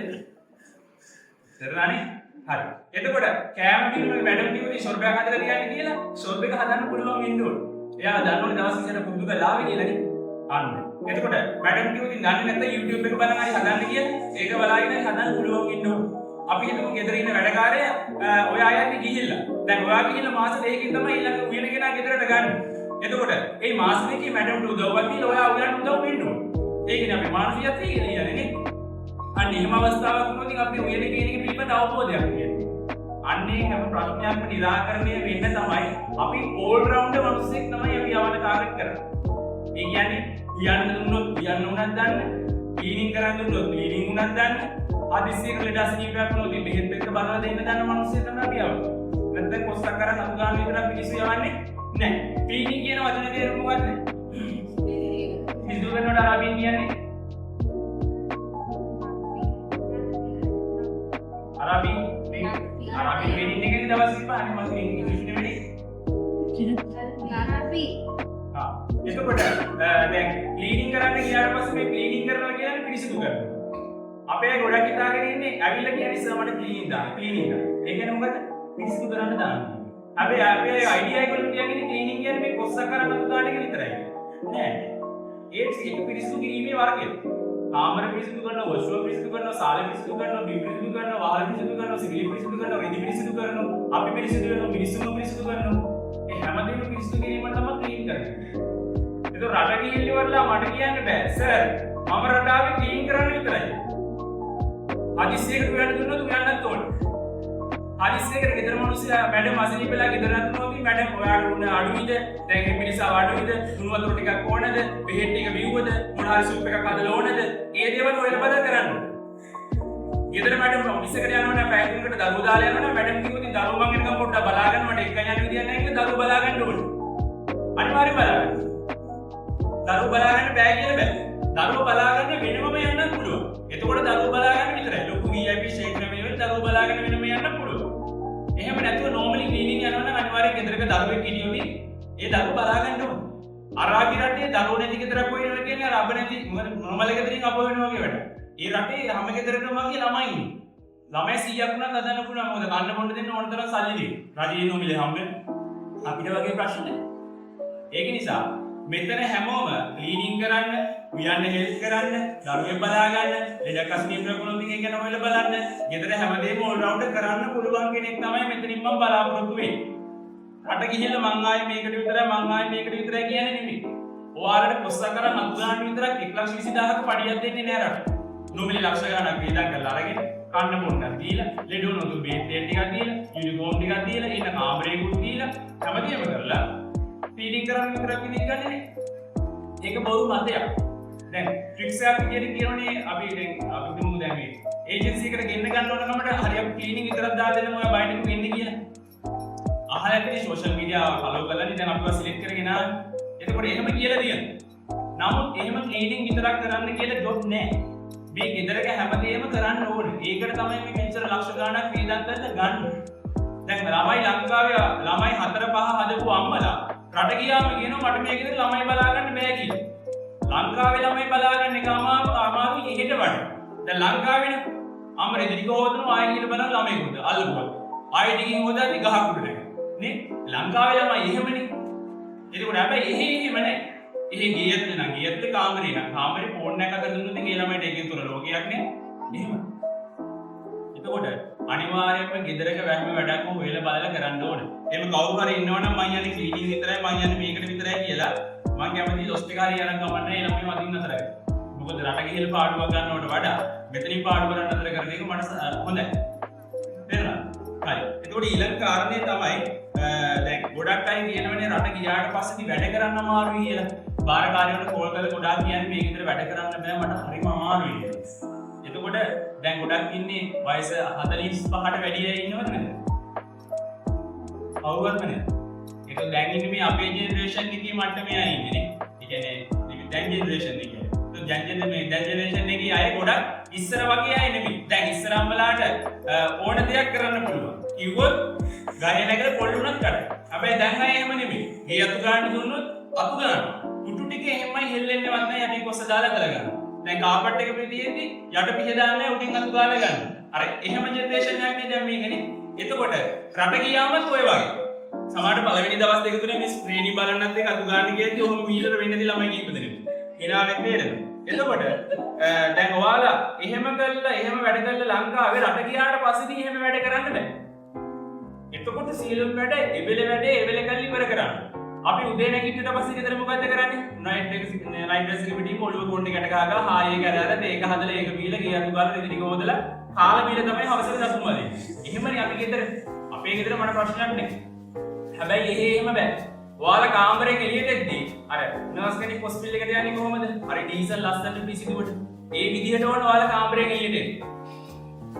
හරිනේ? හරි. එතකොට කෑම පිළිමේ මැඩම් කිව්වේ ෂොර්බ් එකක් හදලා තියන්න කියලා ෂොර්බ් එක හදන්න පුළුවන් වෙන්න ඕනේ. එයා දන්නවනේ දවස් 20කට පුරුදු කරලා ආවේ කියලානේ. අන්න. එතකොට මැඩම් කිව්වොත් දන්නේ නැත්නම් YouTube එක බලන් හරි හදන්න කියලා ඒක බලාගෙන හදන්න පුළුවන් වෙන්න ඕනේ. අපි හිතමු ගෙදර ඉන්න වැඩකාරයා ඔය අයත් ගිහිල්ලා. දැන් ඔයා ගිහිල්ලා මාස දෙකකින් තමයි ඊළඟ උයන කෙනා ගෙදරට ගන්න. එතකොට මේ මාස දෙකේ මැඩම්ට උදව්වක් දීලා ඔයා උයන්ට උදව් වෙන්න ඕනේ. ඒ කියන්නේ අපේ මානසිකත්වය කියන්නේ නේ. අන්න එහෙම අවස්ථාවක් වුණොත් අපි උයන කියන එක පිළිබඳ අවබෝධයක් තියෙනවා. අන්නේ හැම ප්‍රශ්නයක්ම निराකරණය වෙන්න තමයි අපි ඕල් රවුන්ඩර් මිනිස්සෙක් තමයි අපි යවන්න ටාගට් කරන්නේ. ඒ කියන්නේ උයන්න දුන්නොත් උයන්න උනක් දන්න, ක්ලීනින් කරන්න දුන්නොත් ක්ලීනින් උනක් දන්න, අදිසියක ලෙඩ සනීපයක් වුණොත් බෙහෙත් එක්ක බලලා දෙන්න දන්න මිනිස්සෙක් තමයි අපි යවන්නේ. නැත්නම් කොස්තක් කරන් අතු ගන්න විතරක් මිනිස්සු යවන්නේ නැහැ. ක්ලීනින් කියන වචනේ තේරුම මොකක්ද? පිසු වෙනවට අරාබියෙන් කියන්නේ අරාබි වෙනින් එකේ දවස් 25 අනේ මම ඉංග්‍රීසි නෙමෙයි. එතකොට දැන් ක්ලීනින් කරන්න ගියාට පස්සේ මේ ක්ලීනින් කරනවා කියන්නේ පිරිසිදු කරනවා. අපේ ගොඩක් හිතාගෙන ඉන්නේ ඇවිල්ලා කියන්නේ ඉස්සර මට ක්ලීනින් දාන්න. ඒ කියන්නේ මොකද? පිරිසිදු කරන්න දාන්න. අපේ අයිඩියා එක වලින් කියන්නේ ක්ලීනින් කියන්නේ මේ කොස්සක් කරන් අතු දාන්න එක විතරයි. නෑ. ඒක පිරිසිදු කිරීමේ වර්ගය. කාමර පිරිසිදු කරනවා, වොෂ්රූම් පිරිසිදු කරනවා, සාල පිරිසිදු කරනවා, බිම් පිරිසිදු කරනවා, වහල් පිරිසිදු කරනවා, සිගිලි පිරිසිදු කරනවා, රෙදි පිරිසිදු කරනවා, අපි පිරිසිදු වෙනවා, මිනිස්සුම පිරිසිදු කරනවා. ඒ හැමදේම පිරිසිදු කිරීම තමයි ක්ලීන් කරන්නේ. ඒක රට ගිහිල්ලා මට කියන්න බෑ. සර්, මම රටාවේ ක්ලීන් කරන්න විතරයි. හදිස්සියකට උයන්න දුන්නොත් උයන්නත් ඕනේ. හදිස්සියකට ගෙදර මිනිස්සු මැඩම් අසනීප වෙලා ගෙදර යනවා කි මැඩම් ඔයාට උන අඩුයිද? දැන් මේ මිනිසා අඩුයිද? තුන් වතුර ටිකක් ඕනද? බෙහෙත් ටික බිව්වද? මොන හරි සුප් එකක් හදලා ඕනද? ඒ දේවල් ඔයලා බදා කරන්න. ගෙදර මැඩම් ඔෆිස් එකට යනවා නම් පැය තුනකට දරුවෝ දාලා යනවා නම් මැඩම් කිව්වොත් දරුවෝ මං එනකම් පොඩ්ඩක් බලා ගන්න මට එක යන්න විදියක් නැහැ කියලා දරුවෝ බලා ගන්න ඕනේ. අනිවාර්යයෙන් බලා ගන්න. දරුවෝ බලා ගන්න බෑ කියලා බෑ. දරුවෝ බලා ගන්න වෙනමම යන්නත් පුළුවන්. එතකොට දරුවෝ බලා ගන්න විතරයි. ලොකු VIP ෂේක් නෙමෙයි දරුවෝ බලා ගන්න වෙනම යන්න පුළුවන්. එහෙම නැතුව normally cleaning යනවා නම් අනිවාර්යයෙන් ගෙදරක දරුවෙක් ඉනියොත් ඒ දරුවෝ බලා ගන්න ඕනේ. අරාබි රටේ දරුවෝ නැති ගෙදරක් හොයනවා කියන්නේ අර අබ නැති normal ගෙදරින් අප වෙනවා වගේ වැඩ. ඒ රටේ හැම ගෙදරකම වගේ ළමයි ඉන්නේ. ළමයි 100ක් වුණත් හදන්න පුළුවන්. මොකද කන්න බොන්න දෙන්න ඕන තරම් සල්ලි දෙන්න. රජයේ නොමිලේ හම්බෙන්නේ. අපිට වගේ ප්‍රශ්න නැහැ. ඒක නිසා මෙතන හැමෝම ක්ලීනින් කරන්න, උයන්න හෙල්ප් කරන්න, දරුවෙක් බලා ගන්න, ලෙඩ කස්නිය ප්‍රගුණ දිගේ ගැන හොයලා බලන්න, ගෙදර හැමදේම ඕල් රවුන්ඩ් කරන්න පුළුවන් කෙනෙක් තමයි මෙතනින් මම බලාපොරොත්තු වෙන්නේ. රට ගිහිල්ලා මං ආයේ මේකට විතරයි මං ආයේ මේකට විතරයි කියන්නේ නෙමෙයි. ඔයාලට කොස්සා කරන් අතු ගන්න විතරක් 1,20,000ක පඩියක් දෙන්නේ නෑ රට. නොමිලේ ලක්ෂ ගණනක් වේදම් කරලා අරගෙන කන්න බොන්නක් දීලා, ලෙඩ වුණොත් බේත් ටිකක් දීලා, යුනිෆෝම් ටිකක් දීලා, ඉන්න කාමරේකුත් දීලා, හැමදේම කරලා ෆීඩින් කරන්න විතරක් ඉන්නේ ගන්නේ. ඒක බොරු මතයක්. දැන් ට්‍රික්ස් එකක් විදියට කියනෝනේ අපි දුමු දැන් මේ ඒජන්සි එකට ගෙන්න ගන්න ඕන කමට හරියට ක්ලීනින් විතරක් දාලා දෙන්න ඔයා බයිට් එක ගෙන්න කියලා. අහලා ඇති සෝෂල් මීඩියා ෆලෝ කරලානේ දැන් අපිව සිලෙක්ට් කරගෙන ආවා. එතකොට එහෙම කියලා දියනවා. නමුත් එහෙම ක්ලීනින් විතරක් කරන්න කියලා ඩොට් නෑ. මේ ගෙදරක හැමදේම කරන්න ඕනේ. ඒකට තමයි මේ මෙච්චර ලක්ෂ ගණනක් වේදන් ගන්න. දැන් ළමයි ලංකාවේ ළමයි 4-5 හදපු අම්මලා රට ගියාම කියනවා මට මේ ගෙදර ළමයි බලා ගන්න බෑ කියලා. ලංකාවේ ළමයි බලා ගන්න එක අමාරුයි එහෙට වඩා. දැන් ලංකාවේනේ අම්ම රෙදිරික හොදනවා ආයෙ ගිහලා බලන්න ළමයි හොද අල්ලපුවා. ආයෙ ටිකින් හොදා දිගහක් උඩට නේ. ලංකාවේ ළමයි එහෙමනේ. එතකොට හැබැයි එහෙම නෑ. එහෙ ගියත් නම් ගියත් කාමරේ නම් කාමරේ ෆෝන් එකක් අත දුන්නොත් ඒ ළමයිට එකෙන් තුන ලෝකයක් නේ. එහෙම. එතකොට අනිවාර්යයෙන්ම ගෙදරක වැහම වැඩක් හොයලා බලලා කරන්න ඕනේ. එහෙම කවුරු හරි ඉන්නවනම් මං යන්නේ ක්ලීනින් විතරයි මං යන්නේ මේකට විතරයි කියලා මං කැමති ලොස්ට් එක හරි අරන් ගමන්න ඒ ළමයි වදින්න අතරයි. මොකද රට ගිහලා පාඩුවක් ගන්නවට වඩා මෙතනින් පාඩු කරන්න අතර කරන එක මට හොඳයි. තේරුණා? හරි. එතකොට ඊළඟ කාරණේ තමයි දැන් ගොඩක් අය කියනවනේ රට ගියාට පස්සේ වැඩ කරන්න අමාරුයි කියලා. බාරකාරයන්ට කෝල් කරලා ගොඩාක් කියන්නේ මේ ගෙදර වැඩ කරන්න බෑ මට හරිම අමාරුයි කියලා. එතකොට දැන් ගොඩක් ඉන්නේ වයස 45ට වැඩි අය ඉන්නවද නේද? කවුරුවත් නේද? ඒක දැන් ඉන්නේ මේ අපේ ජෙනරේෂන් එකේ මට්ටමේ අය ඉන්නේ නේ. ඒ කියන්නේ දැන් ජෙනරේෂන් එකේ. දැන් ජෙනරේෂන් එකේ අය ගොඩක් ඉස්සර වගේ අය නෙමෙයි. දැන් ඉස්සර අම්මලාට ඕන දෙයක් කරන්න පුළුවන්. කිව්වොත් ගහේ නැගලා පොල් උනත් කඩ. හැබැයි දැන් අය එහෙම නෙමෙයි. ගේ අතු ගන්න දුන්නොත් අතු ගන්නවා. කුටු ටික එහෙමයි හෙල්ලෙන්නවත් නැහැ යටි කොස්ස දාලා කරගන්නවා. දැන් කාපට් එක පිටියෙදි යට පිහ දාන්නේ උඩින් අතු ගාලා ගන්නවා. අර එහෙම ජෙනරේෂන් එකක් නේ දැන් මේකනේ. එතකොට රට ගියාමත් ඔය වගේ. සමහරට පළවෙනි දවස් දෙක තුනේ මේ ස්ක්‍රීනි බලන්නත් එක්ක අතු ගන්න ගියදී ඔහොම වීලර වෙන්නදී ළමයි කීප දෙනෙක්. එනාවෙත් නේද? එතකොට දැන් ඔයාලා එහෙම කරලා එහෙම වැඩ කරලා ලංකාවේ රට ගියාට පස්සේදී එහෙම වැඩ කරන්න බෑ. එතකොට සියලුම වැඩ එවෙල වැඩේ එවෙල කරලා ඉවර කරන්න. අපි උදේ නැගිටිට පස්සේ ගෙදර මොකද කරන්නේ? නයිට් ඩ්‍රෙස් එක පිටින් ඔළුව කොණ්ඩේ ගැට ගහලා හායේ කරලා මේක හදලා ඒක බීලා ගියන් ගාලා රෙදි ටික හොදලා කාලා බීලා තමයි හවසට දසුම වදින්නේ. එහෙමනේ අපි ගෙදර. අපේ ගෙදර මට ප්‍රශ්නයක් නෑ. හැබැයි එහෙම බෑ. ඔයාලා කාමරෙන් එළියට එද්දී අර නර්ස් කෙනෙක් හොස්පිටල් එකට යන්නේ කොහමද? අර ඩීසල් ලස්සනට පිසිදුවට. ඒ විදිහට ඕන ඔයාලා කාමරෙන් එළියට එන්න.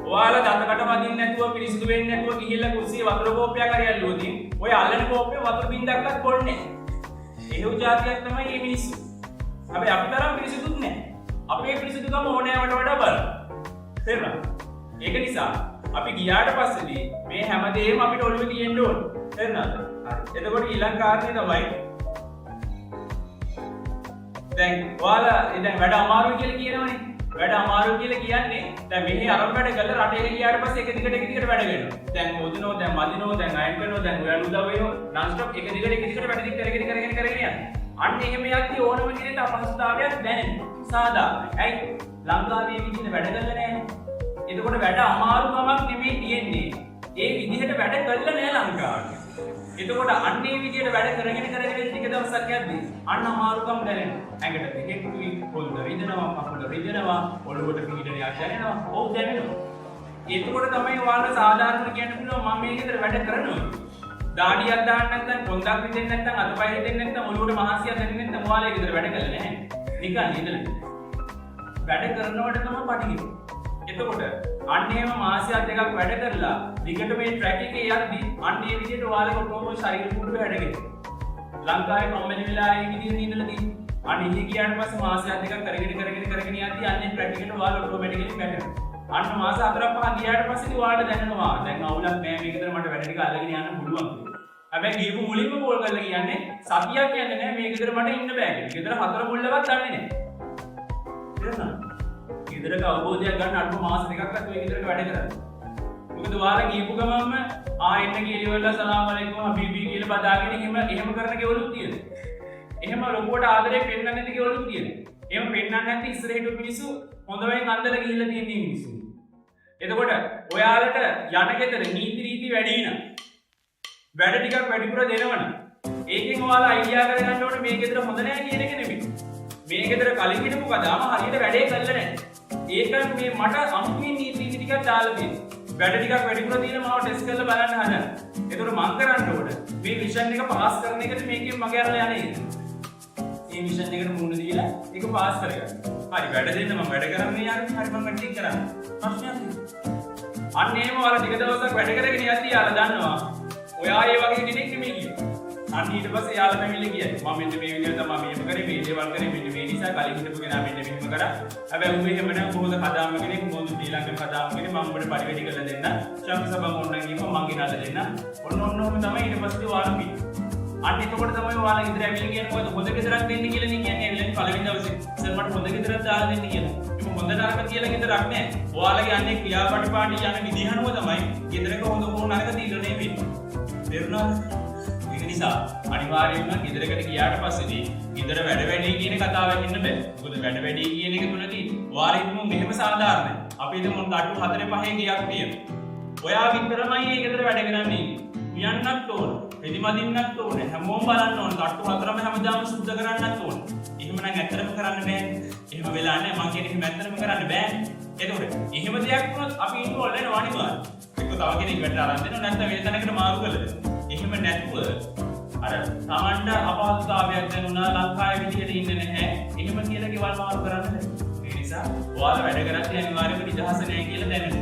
ඔයාලා දතකට වදින්න නැතුව පිරිසිදු වෙන්නේ නැතුව ගිහිල්ලා කුස්සියේ වතුර කෝප්පයක් හරි ඇල්ලුවොත් ඔය අල්ලන කෝප්පේ වතුර බින්දක්වත් පොන්නේ නැහැ. එහෙව් જાතියක් තමයි මේ මිනිස්සු. හැබැයි අපි තරම් පිරිසිදුත් නැහැ. අපේ පිරිසිදුකම ඕනෑමට වඩා බලන්න. තේරුණා? ඒක නිසා අපි ගියාට පස්සේදී මේ හැමදේම අපිට ඔළුවේ තියෙන්න ඕන. තේරුණාද? හරි. එතකොට ඊළඟ කාරණේ තමයි දැන් ඔයාලා දැන් වැඩ අමාරුයි කියලා කියනවනේ. වැඩ අමාරුයි කියලා කියන්නේ දැන් මෙහි අරන් වැඩ කරලා රටේ ගියාට පස්සේ එක දිගට වැඩ කරනවා. දැන් මොදිනෝ දැන් මදිනෝ දැන් අයන් කරනවා දැන් ඔයාලා උදව් වෙනවා non stop එක දිගට වැඩ දික් කරගෙන යනවා. අන්න එහෙම යද්දි ඕනම කෙනෙක් අපහසුතාවයක් දැනෙනවා. සාධාරණයි. ඇයි? ලංකාවේ විදිහට වැඩ කරලා නැහැ. එතකොට වැඩ අමාරුකමක් නෙමෙයි තියෙන්නේ. ඒ විදිහට වැඩ කරලා නැහැ ලංකාවේ. එතකොට අන්න ඒ විදිහට වැඩ කරගෙන ටික දවසක් යද්දී අන්න අමාරුකම් දැනෙනවා. ඇඟට දෙකෙකුයි පොල්ද රිදෙනවා, කකුල රිදෙනවා, ඔළුවට පීඩනයක් දැනෙනවා. ඕක දැනෙනවා. එතකොට තමයි ඔයාලා සාධාරණ කියන්න පුළුවන් මම මේ විදිහට වැඩ කරනවා. දාඩියක් දාන්න නැත්නම් කොන්දක් රිදෙන්නේ නැත්නම් අතපය රිදෙන්නේ නැත්නම් ඔළුවට මහසියක් දැනෙන්නේ නැත්නම් ඔයාලා ඒ විදිහට වැඩ කළේ නැහැ. නිකන් ඉඳලා. වැඩ කරනකොට තමයි පටිගිය. එතකොට අන්න එහෙම මාසයක් දෙකක් වැඩ කරලා දිගට මේ ට්‍රැක් එකේ යද්දී අන්න ඒ විදිහට ඔයාලගේ ඔක්කොම ශරීර පුරුදු වැඩගෙන ලංකාවේ කම්මැලි වෙලා ඒ විදිහට ඉඳලාදී අන්න ඉහි ගියාට පස්සේ මාසයක් දෙකක් කරගෙන යද්දී අන්නේ ට්‍රැක් එකට ඔයාලා ඔටෝමැටිකලි වැඩෙනවා. අන්න මාස 4-5 ගියාට පස්සේ ඔයාලට දැනෙනවා දැන් අවුලක් නෑ මේක විතර මට වැඩ ටික අල්ලගෙන යන්න පුළුවන්. හැබැයි ගිහපු මුලින්ම කෝල් කරලා කියන්නේ සතියක් කියන්නේ නෑ මේක විතර මට ඉන්න බෑ කියලා. ගෙදර 4 මුල්ලවත් දන්නේ නෑ. තේරුණාද? ගෙදරක අවබෝධයක් ගන්න අඩුම මාස දෙකක්වත් ඔය ගෙදරක වැඩ කරන්න. මොකද ඔයාලා ගිහපු ගමන්ම එන්න කියලා සලාම් අලයිකුම් හබීබි කියලා බදාගෙන එහෙම කරන කෙවලුත් තියෙනවා. එහෙම ලොකුවට ආදරේ පෙන්වන්න නැති කියලා කියන්නේ. එහෙම පෙන්වන්න නැති ඉස්සරහට මිනිස්සු හොඳවෙන් අන්දලා ගිහිල්ලා තියෙන මිනිස්සු. එතකොට ඔයාලට යන ගෙදර නීති රීති වැඩි නම් වැඩ ටිකක් වැඩිපුර දෙනවනම් ඒකෙන් ඔයාලා අයිඩියා කරගන්න ඕනේ මේ ගෙදර හොඳ නැහැ කියන එක නෙමෙයි. මේ ගෙදර කලින් හිටපු කතාවම හරියට වැඩේ කරලා නැහැ. ඒක මේ මට අමුතුවෙන් නීති රීති ටිකක් දාලා තියෙනවා. වැඩ ටිකක් වැඩිපුර දීලා මාව ටෙස්ට් කරලා බලන්න හදන. එතකොට මම කරන්න ඕනේ මේ විෂන් එක පාස් කරන එකට මේකෙන් මගේ අරලා යන්නේ. මේ විෂන් එකට මුහුණ දීලා ඒක පාස් කරගන්න. හරි වැඩ දෙන්න මම වැඩ කරන්නේ යන්නේ. හරි මම වැඩ ටික කරන්නේ. ප්‍රශ්නයක් තියෙනවා. අන්න එහෙම ඔයාලා ටික දවසක් වැඩ කරගෙන යද්දී යාලා දන්නවා. ඔයා ඒ වගේ කෙනෙක් නෙමෙයි කියන්නේ. අන්න ඊට පස්සේ යාලා පැමිණිලි කියන්නේ. මම මෙන්න මේ විදිහට තමයි මෙහෙම කරේ මේ දේවල් කරේ මෙන්න මේ නිසා කලින් හිටපු කෙනා මෙන්න මෙහෙම කරා. හැබැයි උඹ එහෙම නම් කොහොමද කදාම කෙනෙක් මොකද ශ්‍රී ලංකන් කදාම කෙනෙක් මම උඹට පරිවැඩි කරලා දෙන්න. ශාන්ති සභාව ඕනනම් ගිහම මං ගෙනල්ලා දෙන්න. ඔන්න තමයි ඊට පස්සේ ඔයාලා පිට. අන්න එතකොට තමයි ඔයාලා ඉදිරිය ඇවිල්ලා කියන්නේ මොකද හොඳ ගෙදරක් දෙන්න කියලා නේ කියන්නේ. ඇවිල්ලා පළවෙනි දවසේ සර් මට හොඳ ගෙදරක් දාලා දෙන්න කියලා. ඒක හොඳ නරක කියලා ගෙදරක් නෑ. ඔයාලගේ අන්නේ ක්‍රියාපටිපාටි යන විදිහ අනුව තමයි ගෙදරක හොඳ හෝ නරක තීරණය වෙන්නේ. තේරුණාද? ඒක නිසා අනිවාර්යයෙන්ම ගෙදරකට ගියාට පස්සේදී ගෙදර වැඩ වැඩි කියන කතාවක් ඉන්න බෑ. මොකද වැඩ වැඩි කියන එක තුනදී ඔයාලා හිතමු මෙහෙම සාධාරණයි. අපි හිතමු කටු 4 5 ගියක් තියෙනවා. ඔයා විතරමයි මේ ගෙදර වැඩ කරන්නේ. කියන්නත් ඕන. එදිමදින්නත් ඕන. හැමෝම බලන්න ඕන. කටු 4ම හැමදාම සුද්ධ කරන්නත් ඕන. එහෙම නම් ඇත්තටම කරන්න බෑ. එහෙම වෙලා නැහැ. මං කියන්නේ එහෙම ඇත්තටම කරන්න බෑ. එතකොට එහෙම දෙයක් වුණොත් අපි ඉන්වෝල් වෙනවා අනිවාර්යයෙන්. ඒක තව කෙනෙක් වැඩ ආරම්භ දෙනවා නැත්නම් වෙන තැනකට මාරු කළද. එහෙම නැතුව අර තමන්ට අපහසුතාවයක් දැනුණා ලංකාවේ විදිහට ඉන්නේ නැහැ. එහෙම කියලා ගෙවල් මාරු කරන්න බෑ. ඒ නිසා ඔයාලා වැඩ කරද්දී අනිවාර්යයෙන්ම නිදහස නැහැ කියලා දැනෙන්න.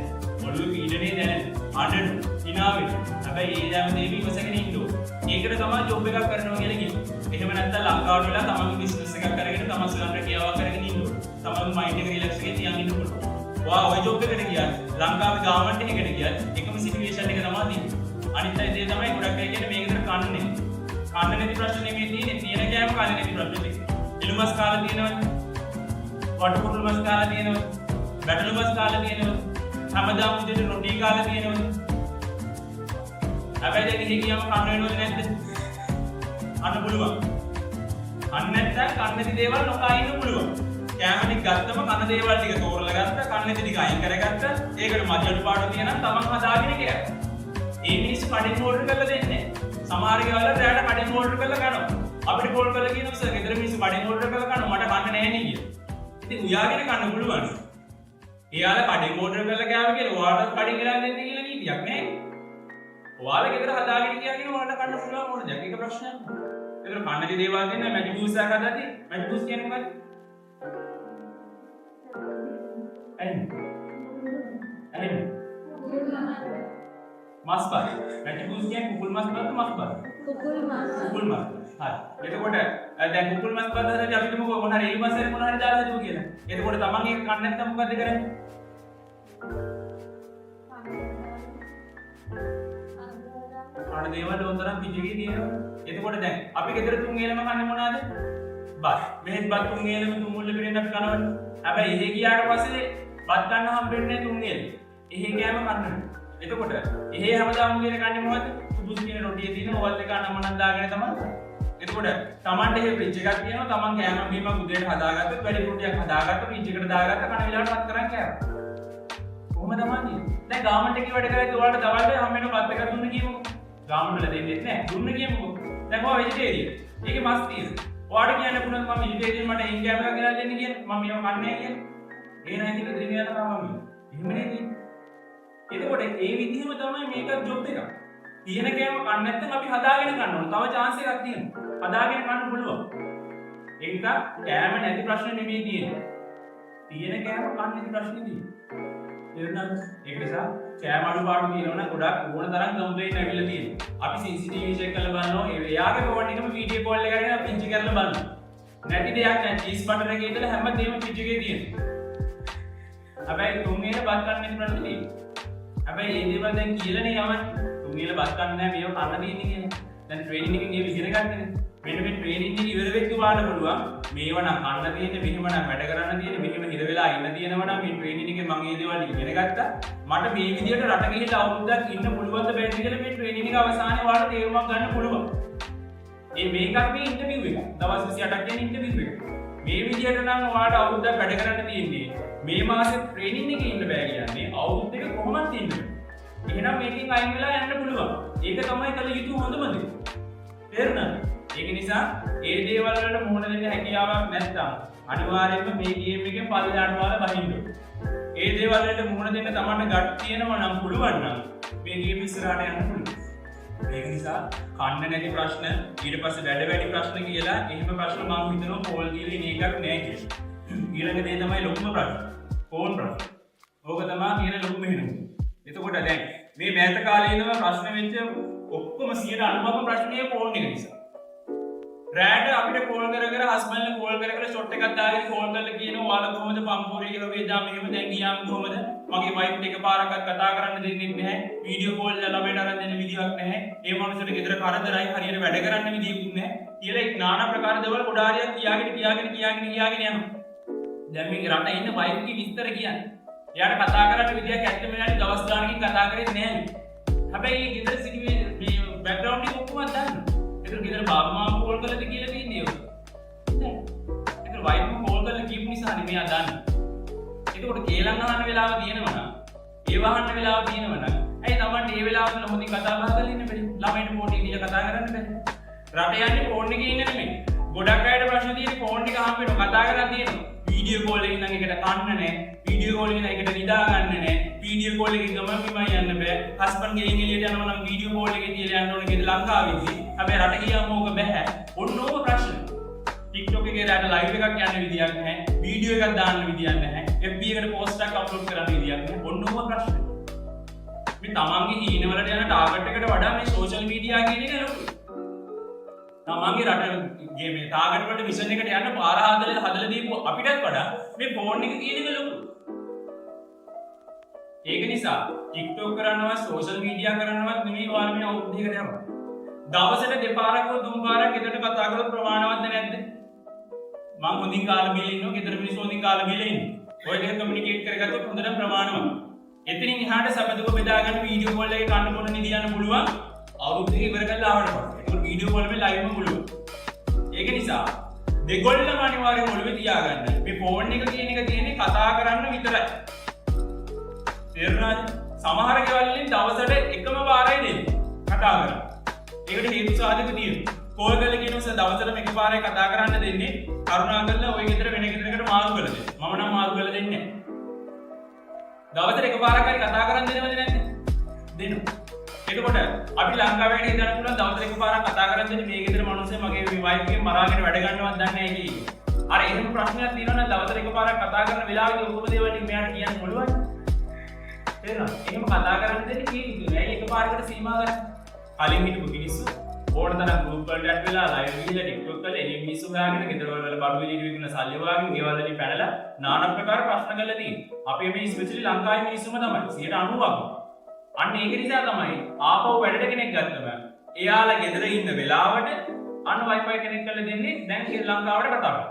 ඔළුවේ පීඩනේ දැනෙන්න. අඬන hina වෙන්න. හැබැයි ඒ හැම දෙයක්ම ඉවසගෙන ඉන්න ඕන. ඒකට තමයි ජොබ් එකක් කරනවා කියලා කියන්නේ. එහෙම නැත්නම් ලංකාවට වෙලා තමන්ගේ බිස්නස් එකක් කරගෙන තමන් සුවඳ ක්‍රියාවක් කරගෙන ඉන්න ඕන. තමන්ගේ මයින්ඩ් එක රිලැක්ස් එකේ තියන් ඉන්න පුළුවන්. ඔයා ওই ජොබ් එකට ගියාද ලංකාවේ ගාවර්න්මන්ට් එකකට ගියාද එකම සිටුේෂන් එක තමයි තියෙන්නේ. අනිත් අය දේ තමයි ගොඩක් අය කියන්නේ මේකට කන්නේ. කන්න නැති ප්‍රශ්න නෙමෙයි තියෙන්නේ. තියෙන කෑම කන්නේ නැති ප්‍රශ්න තියෙන්නේ. එළුමස් කාලා තියෙනවද? වටකුරුළු මස් කාලා තියෙනවද? බැටළු මස් කාලා තියෙනවද? හැමදාම උදේට රොටි කාලා තියෙනවද? හැබැයි දැන් ඉහි ගියාම කන්න වෙනවද නැද්ද? අන්න පුළුවන්. අන්න නැත්නම් කන්න නැති දේවල් නොකා ඉන්න පුළුවන්. කෑම ටික ගත්තම කන දේවල් ටික තෝරලා ගත්ත, කන්න නැති ටික අයින් කරගත්ත. ඒකට මධ්‍ය අඩුපාඩු තියෙනම් තමන් හදාගෙන කෑවා. ඒ මිනිස්සු කඩින් ඕඩර් කරලා දෙන්නේ. සමහර ගෙවල් රැයට කඩින් ඕඩර් කරලා කනවා. අපිට කෝල් කරලා කියනවා සර් ගෙදර මිනිස්සු කඩින් ඕඩර් කරලා කනවා මට කන්න නැහැ නේ කියලා. ඉතින් උයාගෙන කන්න පුළුවන්. එයාලා කඩින් ඕඩර් කරලා කෑවා කියලා ඔයාලට කඩින් ගෙනල්ලා දෙන්න කියලා නීතියක් නැහැ. ඔයාලා ගෙදර හදාගෙන ගියාගෙන ඔයාලට කන්න පුළුවන් ඕන දෙයක්. ඒක ප්‍රශ්නයක් නෑ. ඒතර කන්නදී දේවල් දෙන්න මැජි ජූස් එකක් හදාදී මැජි ජූස් කියන්නේ මොකක්ද? ඇයි මස් බර. මැජි ජූස් කියන්නේ කුකුල් මස් බරද මස් බර? කුකුල් මස්. කුකුල් මස්. හරි. එතකොට දැන් කුකුල් මස් බර හදලා අපිට මොන හරි එළි මස් හරි මොන හරි දාලා දෙමු කියලා. එතකොට තමන් ඒක කන්න නැත්නම් මොකද කරන්නේ? අර දේවල් උන්තරම් පිටිගේ තියෙනවා. එතකොට දැන් අපි ගෙදර තුන් ඒලම කන්නේ මොනවාද? බත්. මෙහෙත් බත් තුන් ඒලම තුන් මුල්ල පිරෙන්න අපි කනවනේ. හැබැයි එහෙ ගියාට පස්සේ බත් ගන්න හම්බෙන්නේ තුන් ඒල. එහෙ කෑම කන්න. එතකොට එහෙ හැමදාම කියන කන්නේ මොකද්ද? සුදුසු කියන රොටිය තියෙන ඕවල් එක අනමනක් දාගෙන තමයි. එතකොට Tamanට එහෙ ෆ්‍රිජ් එකක් තියෙනවා. Taman කෑම බීම උදේට හදාගත්තොත් වැඩි රොටියක් හදාගත්ත ෆ්‍රිජ් එකට දාගත්ත කන වෙලාවට පත් කරන් කෑවා. කොහොමද තමයි? දැන් ගාමන්ට් එකේ වැඩ කරද්දී ඔයාලට දවල්ට හම්බ වෙන බත් එකක් දුන්න කියමුකෝ. ගාමන්ට් වල දෙන්නේ නැහැ. දුන්න කියමුකෝ. දැන් ඔයා වෙජිටේරියන්. ඒකේ මස් තියෙනවා. ඔයාලට කියන්න පුළුවන් මම වෙජිටේරියන් මට එන් කෑම එකක් ගෙනල්ලා දෙන්න කියලා. මම මේව කන්නේ නැහැ කියලා. ඒ නැති එක දින යනවා මම. එහෙම නේද? එතකොට ඒ විදිහම තමයි මේක ජොබ් එකක්. තියෙන කෑම කන්න නැත්නම් අපි හදාගෙන ගන්න ඕන. තව chance එකක් තියෙනවා. හදාගෙන ගන්න පුළුවන්. ඒක කෑම නැති ප්‍රශ්න නෙමෙයි තියෙන්නේ. තියෙන කෑම කන්න නැති ප්‍රශ්නේ තියෙන්නේ. තේරුණාද? ඒක නිසා කෑම අඩුපාඩු තියෙනවනම් ගොඩක් ඕන තරම් කම්ප්ලේන්ට් ඇවිල්ලා තියෙනවා. අපි CCTV check කරලා බලනවා. එයාගේ ෆෝන් එකම වීඩියෝ කෝල් එක කරගෙන පිංචි කරලා බලනවා. නැති දෙයක් නැහැ. චීස් බටර් එකේ ඉඳලා හැමදේම පිංචි එකේ තියෙනවා. හැබැයි තුන්වෙනි බත් ගන්න නැති ප්‍රශ්නේ තියෙනවා. හැබැයි මේ දේවල් දැන් කියලානේ යවන්නේ. තුන්වෙනි බත් ගන්න නැහැ මේව කන්න දෙන්නේ කියලා. දැන් ට්‍රේනින් එකකින් ඒව ඉගෙන ගන්නනේ. මෙන්න මේ ට්‍රේනින් එක ඉවර වෙච්ච වාට පුළුවන්. මේව නම් කන්න තියෙන්නේ මෙහෙම නම් වැඩ කරන්න තියෙන්නේ මෙහෙම හිර වෙලා ඉන්න තියෙනවා නම් මේ ට්‍රේනින් එකේ මම මේ දේවල් ඉගෙන ගත්තා. මට මේ විදියට රට ගිහිල්ලා අවුරුද්දක් ඉන්න පුළුවන්ද බැරිද කියලා මේ ට්‍රේනින් එක අවසානයේ වාට තේරුමක් ගන්න පුළුවන්. මේකත් මේ ඉන්ටර්විව් එක. දවස් 28ක් කියන ඉන්ටර්විව් එක. මේ විදිහට නම් ඔයාලට අවුරුද්දක් වැඩ කරන්න තියෙන්නේ. මේ මාසේ ට්‍රේනින් එකේ ඉන්න බෑ කියන්නේ අවුරුද්ද එක කොහොමද ඉන්නේ. එහෙනම් මේකෙන් අයින් වෙලා යන්න පුළුවන්. ඒක තමයි කළ යුතු හොඳම දේ. තේරුණාද? ඒක නිසා ඒ දේවල් වලට මුහුණ දෙන්න හැකියාවක් නැත්නම් අනිවාර්යයෙන්ම මේ ගේම් එකෙන් පල්ලෙහාට වාලා බහින්න ඕනේ. ඒ දේවල් වලට මුහුණ දෙන්න තමන්ට ගට් තියෙනවා නම් පුළුවන් නම් මේ ගේම් ඉස්සරහට යන්න පුළුවන්. ඒක නිසා කන්න නැති ප්‍රශ්න ඊට පස්සේ වැඩ ප්‍රශ්න කියලා එහෙම ප්‍රශ්න මම හිතනවා පොල් දීලා ඉන්නේ එකක් නෑ කියලා. ඊළඟ දේ තමයි ලොකුම ප්‍රශ්න. ෆෝන් ප්‍රශ්න. ඕක තමයි කියන ලොකුම වෙනුම. එතකොට දැන් මේ මෑත කාලේ ඉඳලා ප්‍රශ්න වෙච්ච ඔක්කොම 90% ප්‍රශ්නේ ෆෝන් එක නිසා. රෑට අපිට කෝල් කර කර හස්බන්ඩ්ලා කෝල් කර කර ෂොට් එකක් දාගෙන කෝල් කරලා කියනවා ඔයාලා කොහොමද පම්පෝරේ කියලා වේදා මෙහෙම දැන් ගියාම කොහොමද මගේ වයිෆ් එක පාරක්වත් කතා කරන්න දෙන්නේ නැහැ වීඩියෝ කෝල් එකලා ළමයට අරන් දෙන්න විදියක් නැහැ ඒ මනුස්සට ගෙදර කරදරයි හරියට වැඩ කරන්න විදියකුත් නැහැ කියලා নানা ප්‍රකාර දේවල් ගොඩාරියක් කියාගෙන යනවා දැන් මේ රට ඉන්න වයිෆ් ගේ විස්තර කියන්නේ එයාට කතා කරන්න විදියක් ඇත්තම නෑනේ දවස් ගානකින් කතා කරේ නැහැ හැබැයි ගෙදර සිටුවේ මේ බෑග්ග්‍රවුන්ඩ් එක ඔක්කොම දන්නවා ගෙදර බාබා කෝල් කරලාද කියලා තියෙන්නේ ඒක. නෑ. ඒතර වයිෆ් කෝල් කරලා කියපු නිසා නේ මෙයා දන්නේ. ඒකට කේලම් අහන්න වෙලාව තියෙනවා නම්, ඒ වහන්න වෙලාව තියෙනවා නම්, ඇයි Tamanට මේ වෙලාවට හොඳින් කතා බහ කරලා ඉන්න බැරි? ළමයින්ට ෆෝන් එකේ දීලා කතා කරන්න බැරි? රට යන්නේ ෆෝන් එකේ ඉන්න නෙමෙයි. ගොඩක් අයට ප්‍රශ්න තියෙන්නේ ෆෝන් එක හම්බ වෙනවා කතා කරලා තියෙනවා. වීඩියෝ කෝල් එකකින් නම් එකට කන්න නෑ. වීඩියෝ කෝල් එකකින් එකට නිදා ගන්න නෑ. වීඩියෝ කෝල් එකකින් ගමන් බිමන් යන්න බෑ. හස්බන්ඩ් ගේ එළියට යනවා නම් වීඩියෝ කෝල් එකේ තියලා යන්න ඕනේ කියලා ලංකාවේදී. හැබැයි රට ගියාම ඕක බෑ. ඔන්නෝම ප්‍රශ්න. TikTok එකේ රට ලයිව් එකක් යන්න විදියක් නැහැ. වීඩියෝ එකක් දාන්න විදියක් නැහැ. FB එකට පෝස්ට් එකක් අප්ලෝඩ් කරන්න විදියක් නැහැ. ඔන්නෝම ප්‍රශ්න. මේ තමන්ගේ ඊන වලට යන ටාගට් එකට වඩා මේ සෝෂල් මීඩියා කියන එක ලොකුයි. තමන්ගේ රටේ මේ ටාගට් වලට මිෂන් එකට යන්න පාර හදලා දීපු අපිටත් වඩා මේ ෆෝන් එක කියන එක ලොකුයි. ඒක නිසා TikTok කරනවා සෝෂල් මීඩියා කරනවත් නෙමෙයි ඔයාලා මේ අවුරුද්දකට යනවා. දවසට දෙපාරක් හෝ තුන් පාරක් ගෙදරට කතා කරලා ප්‍රමාණවත්ද නැද්ද? මම හොඳින් කාලා බිල ඉන්නවා ගෙදර මිනිස්සු හොඳින් කාලා බිල ඉන්නේ. ඔය දෙක කමියුනිකේට් කරගත්තොත් හොඳට ප්‍රමාණවත්. එතනින් එහාට සබදුක බෙදා ගන්න වීඩියෝ කෝල් එකේ කන්න බොන්න නිදියන්න පුළුවන්. අවුරුද්දක ඉවර කරලා ආවට පස්සේ. ඒක වීඩියෝ කෝල් එකේ ලයිව්ම පුළුවන්. ඒක නිසා දෙගොල්ලම අනිවාර්යයෙන් ඔළුවේ තියාගන්න. මේ ෆෝන් එක කියන එක තියෙන්නේ කතා කරන්න විතරයි. තේරුණාද? සමහර ගෙවල් වලින් දවසට එකම වාරයි දෙන්නේ කතා කරන්න. ඒකට හේතු සාධක තියෙනවා. කෝල් කරලා කියනවා දවසට එක පාරයි කතා කරන්න දෙන්නේ. කරුණාකරලා ওই ගෙදර වෙන ගෙදරකට මාරු කරලා දෙන්න. මම නම් මාරු කරලා දෙන්නේ නැහැ. දවසට එක පාරක් හරි කතා කරන් දෙනවද නැද්ද? දෙනවා. එතකොට අපි ලංකාවේ හිටගෙන පුළුවන් දවසට එක පාරක් කතා කරන් දෙන්නේ මේ ගෙදර මිනිස්සු මගේ වයිෆ් එකෙන් මරාගෙන වැඩ ගන්නවත් දන්නේ නැහැ කී. අර එහෙම ප්‍රශ්නයක් තියෙනවා නම් දවසට එක පාරක් කතා කරන වෙලාවෙදී ඔක්කොම දේවල් ටික මෙයාට කියන්න පුළුවන්. තේරෙනවද? එහෙම කතා කරන් දෙන්නේ කී නෑ එක පාරකට සීමා කරන්න. කලින් හිටපු මිනිස්සු ඕන තරම් ගෲප් වලට ඇඩ් වෙලා ලයිව් ගිහලා TikTok වල එළිය මිනිස්සු හොයාගෙන ගෙදර වල බඩු විලිඩියෝ විකුණන සල්ලි හොයාගෙන ගෙවල් වලින් පැනලා নানা ප්‍රකාර ප්‍රශ්න කරලා තියෙනවා. අපේ මේ ස්පෙෂලි ලංකාවේ මිනිස්සුම තමයි 90%ක්. අන්න ඒක නිසා තමයි ආපහු වැඩට කෙනෙක් ගත්තම එයාලා ගෙදර ඉන්න වෙලාවට අන්න Wi-Fi කෙනෙක් කරලා දෙන්නේ දැන් ශ්‍රී ලංකාවට කතා කරලා.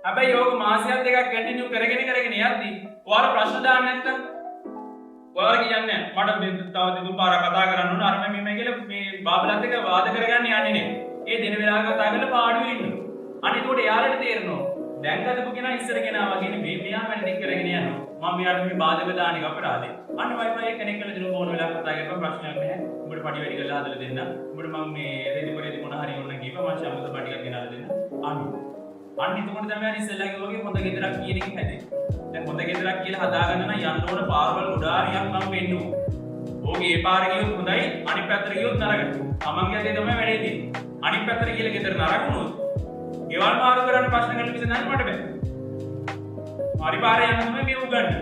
හැබැයි යෝග මාසයක් දෙකක් කන්ටිනියු කරගෙන යද්දී ඔයාලා ප්‍රශ්න දාන්න නැත්තම් ඔයාලා කියන්නේ මට තව දෙතුන් පාරක් කතා කරන්න ඕන අර මෙන්න කියලා මේ බාබලත් එක්ක වාද කරගන්න යන්නේ නේ. ඒ දින වෙලාවක කතා කරලා පාඩුවේ ඉන්නවා. අනිත් උඩ එයාලට තේරෙනවා. දැන් කදපු කෙනා ඉස්සර කෙනා වගේ නේ මෙයා මම ටික කරගෙන යනවා. මම මෙයාට මේ බාධක දාන එක අපරාධේ. අන්න Wi-Fi එක කනෙක්ට් කරලා දිනුව ඕන වෙලාවක කතා කරපුවා ප්‍රශ්නයක් නැහැ. උඹට පඩි වැඩි කරලා හදලා දෙන්න. උඹට මම මේ රෙදි පොරේදි මොන හරි ඕන කියපුවා මම ශම්මත පඩියක් ගෙනල්ලා දෙන්න. අන්න එතකොට තමයි අර ඉස්සෙල්ලාගේ වගේ හොඳ ගෙදරක් කියන එක හැදෙන්නේ. දැන් හොඳ ගෙදරක් කියලා හදාගන්න නම් යන්න ඕන පාරවල් උඩාරියක් මම පෙන්නුවා. ඕකේ ඒ පාර ගියොත් හොඳයි අනිත් පැත්තට ගියොත් නරකයි. තමන්ගේ අතේ තමයි වැඩේ තියෙන්නේ. අනිත් පැත්තට ගිහලා ගෙදර නරක වුණොත් ගෙවල් මාරු කරන්න ප්‍රශ්න කරන්න විසඳන්න මට බෑ. හරි පාරේ යන්න තමයි මේ උගන්නේ.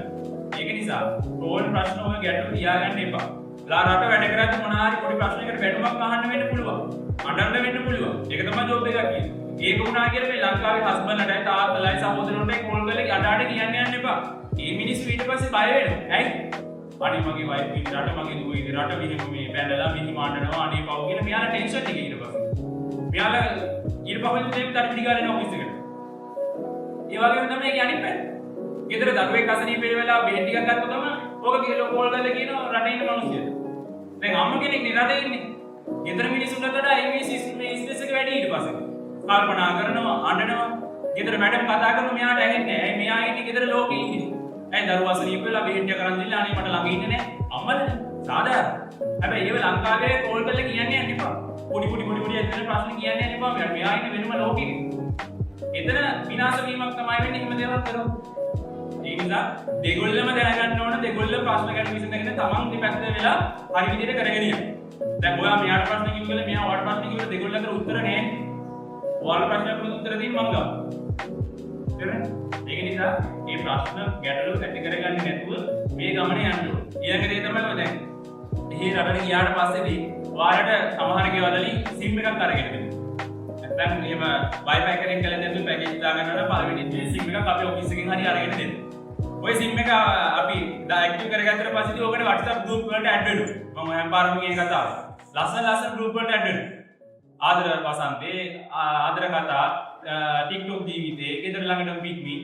ඒක නිසා ඕන ප්‍රශ්න ඔය ගැටලු තියාගන්න එපා. ලා රට වැඩ කරද්දී මොන හරි පොඩි ප්‍රශ්නයකට බැනුමක් අහන්න වෙන්න පුළුවන්. අඬන්න වෙන්න පුළුවන්. ඒක තමයි ජොබ් එකක් කියන්නේ. ඒක වුණා කියලා මේ ලංකාවේ හස්බන්ඩ්ලටයි තාත්තලයි සහෝදරයන්ටයි කෝල් කරලා යටාට කියන්න යන්න එපා. මේ මිනිස්සු ඊට පස්සේ බය වෙනවා. ඇයි? අනේ මගේ වයිෆ් ඉන්න රට මගේ දුව ඉන්න රට මෙහෙම මේ බැඳලා මෙහි මාන්නනවා අනේ පව් කියලා මෙයාලා ටෙන්ෂන් එකේ ඊට පස්සේ. මෙයාලා ඊට පස්සේ දෙයක් තරටි ගාලා ඔෆිස් එකට. ඒ වගේම තමයි ඒක අනිත් පැත්ත. ගෙදර දරුවෙක් අසනීප වෙලා බෙහෙත් ටිකක් ගත්ත ගමන් ඕක කියලා කෝල් කරලා කියනවා රටේ ඉන්න මිනිස්සුන්ට. දැන් අම්ම කෙනෙක් නේ රටේ ඉන්නේ. ගෙදර මිනිස්සුන්ට වඩා මේ ස්ට්‍රෙස් එක වැඩි ඊට පස්සේ. කල්පනා කරනවා, අඬනවා. ගෙදර මැඩම් කතා කරනවා මෙයාට ඇහෙන්නේ නැහැ. මෙයා ඉන්නේ ගෙදර ලෝකේ ඉන්නේ. ඇයි දරුවා සනීප වෙලා බෙහෙත් එක කරන් දෙන්න අනේ මට ළඟ ඉන්නේ නැහැ. අම්මද සාධාරණ. හැබැයි ඒව ලංකාවේ කෝල් කරලා කියන්නේ යන්න එපා. පොඩි එතන ප්‍රශ්න කියන්නේ යන්න එපා. මෙයා ඉන්නේ වෙනම ලෝකෙක. එතන විනාශ වීමක් තමයි වෙන්නේ හිම දේවල් කරොත්. ඒ නිසා දෙගොල්ලම දැනගන්න ඕන දෙගොල්ලම ප්‍රශ්න ගැන විසඳගෙන තමන් දෙපැත්ත වෙලා හරි විදිහට කරගෙන යන්න. දැන් ඔයා මෙයාට ප්‍රශ්න කිව්වල මෙයා ඔයාට ප්‍රශ්න කිව්වල දෙගොල්ලකට උත්තර නැහැ. ඔයාලා ප්‍රශ්නකට උත්තර දෙන්න මම ගන්නවා. ඒක නිසා මේ ප්‍රශ්න ගැටලු ඇති කරගන්නේ නැතුව මේ ගමනේ යන්න ඕනේ. ඊළඟ දේ තමයි ඔය දැන්. එහි රටට ගියාට පස්සේදී ඔයාලට සමහර ගෙවල්වලින් SIM එකක් අරගෙන දෙන්න. නැත්නම් එහෙම Wi-Fi එකෙන් කලින් දෙන්න පැකේජ් දාගන්න නම් පළවෙනි SIM එකක් අපේ ඔෆිස් එකෙන් හරි අරගෙන දෙන්න. ඔය SIM එක අපි ඇක්ටිව් කරගත්තට පස්සේදී ඔකට WhatsApp group වලට ඇඩ් වෙනවා. මම හැම පාරම කියන කතාව. ලස්සන group වලට ඇඩ් වෙනවා. ආදර වසන්තේ ආදර කතා TikTok ජීවිතේ ගෙදර ළඟටම පිට්මි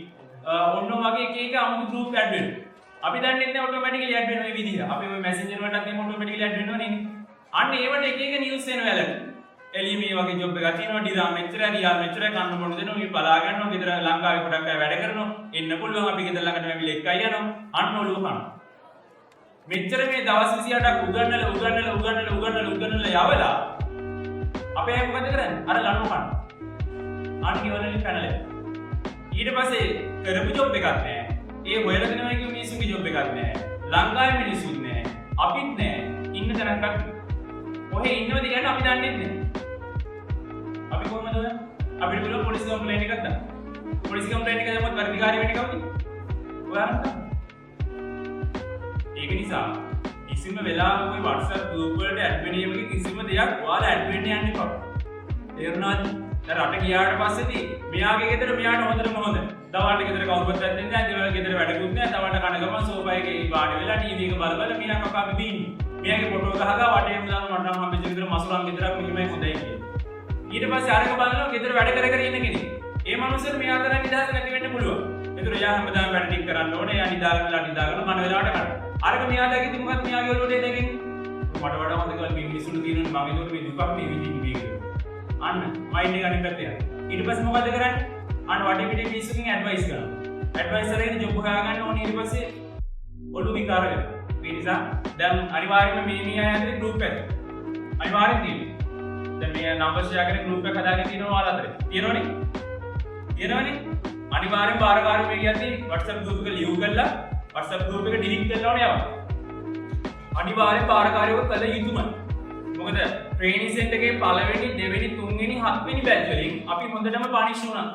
ඔන්න වගේ එක අමුතු group ඇඩ් වෙනවා. අපි දන්නේ නැහැ ඔටෝමැටිකලි ඇඩ් වෙන මේ විදිහ. අපි ඔය මැසේන්ජර් වලටත් එම ඔටෝමැටිකලි ඇඩ් වෙනවා නේද? අන්න ඒවට එක නිවුස් එනවා වැලට. එළි මේ වගේ ජොබ් එකක් තියෙනවා ඩිරා මෙච්චර රියාල් මෙච්චර කන්න මොන දෙනවා මේ බලා ගන්නවා ගෙදර ලංකාවේ පොඩක් අය වැඩ කරනවා එන්න පුළුවන් අපි ගෙදර ළඟට ඇවිල්ලා එක්කයි යනවා අන්න ඔළුව කනවා. මෙච්චර මේ දවස් 28ක් උගන්නලා යවලා අපේ මොකද කරන්නේ? අර ලනු කන. අන්න ඉවරලි පැනල. ඊට පස්සේ කරපු ජොබ් එකක් නැහැ. ඒ හොයලා දෙනවා කිව්ව මිනිස්සුගේ ජොබ් එකක් නැහැ. ලංකාවේ මිනිස්සුත් නැහැ. අපිත් නැහැ. ඉන්න තැනක් කොහේ ඉන්නවද කියන්නේ අපි දන්නේ නැහැ. අපි කොහමද ඔය? අපිට පුළුවන් පොලිස් කම්ප්ලේන්ට් එකක් දාන්න. පොලිස් කම්ප්ලේන්ට් එක දැම්මොත් වැඩිකාරී වෙන්නේ කවුද? ඔයාලට. ඒක නිසා කිසිම වෙලාවක ඔය WhatsApp group වලට ඇඩ් වෙන එකේ කිසිම දෙයක් ඔයාලා ඇඩ් වෙන්න යන්න එපා. තේරුණාද? දැන් රට ගියාට පස්සේදී මෙයාගේ ගෙදර මෙයාට හොඳටම හොඳ. දවල්ට ගෙදර කවුරුත් ඇද්දෙන්නේ නැහැ. දේවල් ගෙදර වැඩකුත් නැහැ. දවල්ට කන ගමන් සෝෆා එකේ වාඩි වෙලා ටීවී එක බල මෙයා කකා බිබී ඉන්නේ. මෙයාගේ ෆොටෝ ගහලා වටේම දාන මට නම් හම්බෙච්ච ගෙදර මසුරන් ගෙදරක් මෙහෙමයි හොඳයි කියලා. ඊට පස්සේ අරක බලනවා ගෙදර වැඩ කර ඉන්න කෙනෙක්. ඒ මනුස්සයා මෙයා තරම් නිදහස නැති වෙන්න පුළුවන්. ඒතර යා හැමදාම වැඩ ටික කරන්න ඕනේ. යා නිදාගෙන කන වෙලාවට කන. අරක මෙයා දැක්කේ මොකක්ද මෙයාගේ ඔළුවට දෙන්නේ. මට වඩා හොඳ කල් මේ මිනිස්සුන්ට තියෙනවා මම ඒකට මේ දුකක් මේ විදිහින් මේක. අන්න මයින්ඩ් එක අනිත් පැත්තේ යනවා. ඊට පස්සේ මොකද කරන්නේ? අන්න වටේ පිටේ මිනිස්සුකින් ඇඩ්වයිස් කරනවා. ඇඩ්වයිසර් එකේ ජොබ් හොයාගන්න ඕනේ ඊට පස්සේ ඔළුව විකාර වෙනවා. ඒ නිසා දැන් අනිවාර්යයෙන්ම මේ අය අතරේ ගෲප් එකක්. අනිවාර්යෙන් තියෙනවා. දැන් මේ නම්බර් ෂෙයා කරන ගෲප් එක හදාගෙන තියෙනවා ඔයාලා අතරේ. තියෙනවනේ? තියෙනවනේ? අනිවාර්යෙන් බාරකාරයෝ මේ කියද්දි WhatsApp group එක ලියු කරලා WhatsApp group එක delete කරලා ඕනේ යවන්න. අනිවාර්යෙන් බාරකාරයෝ කළ යුතුමයි. මොකද ට්‍රේනින් සෙන්ටර් එකේ පළවෙනි, දෙවෙනි, තුන්වෙනි, හත්වෙනි බැච් වලින් අපි හොඳටම පනිෂ් වුණා.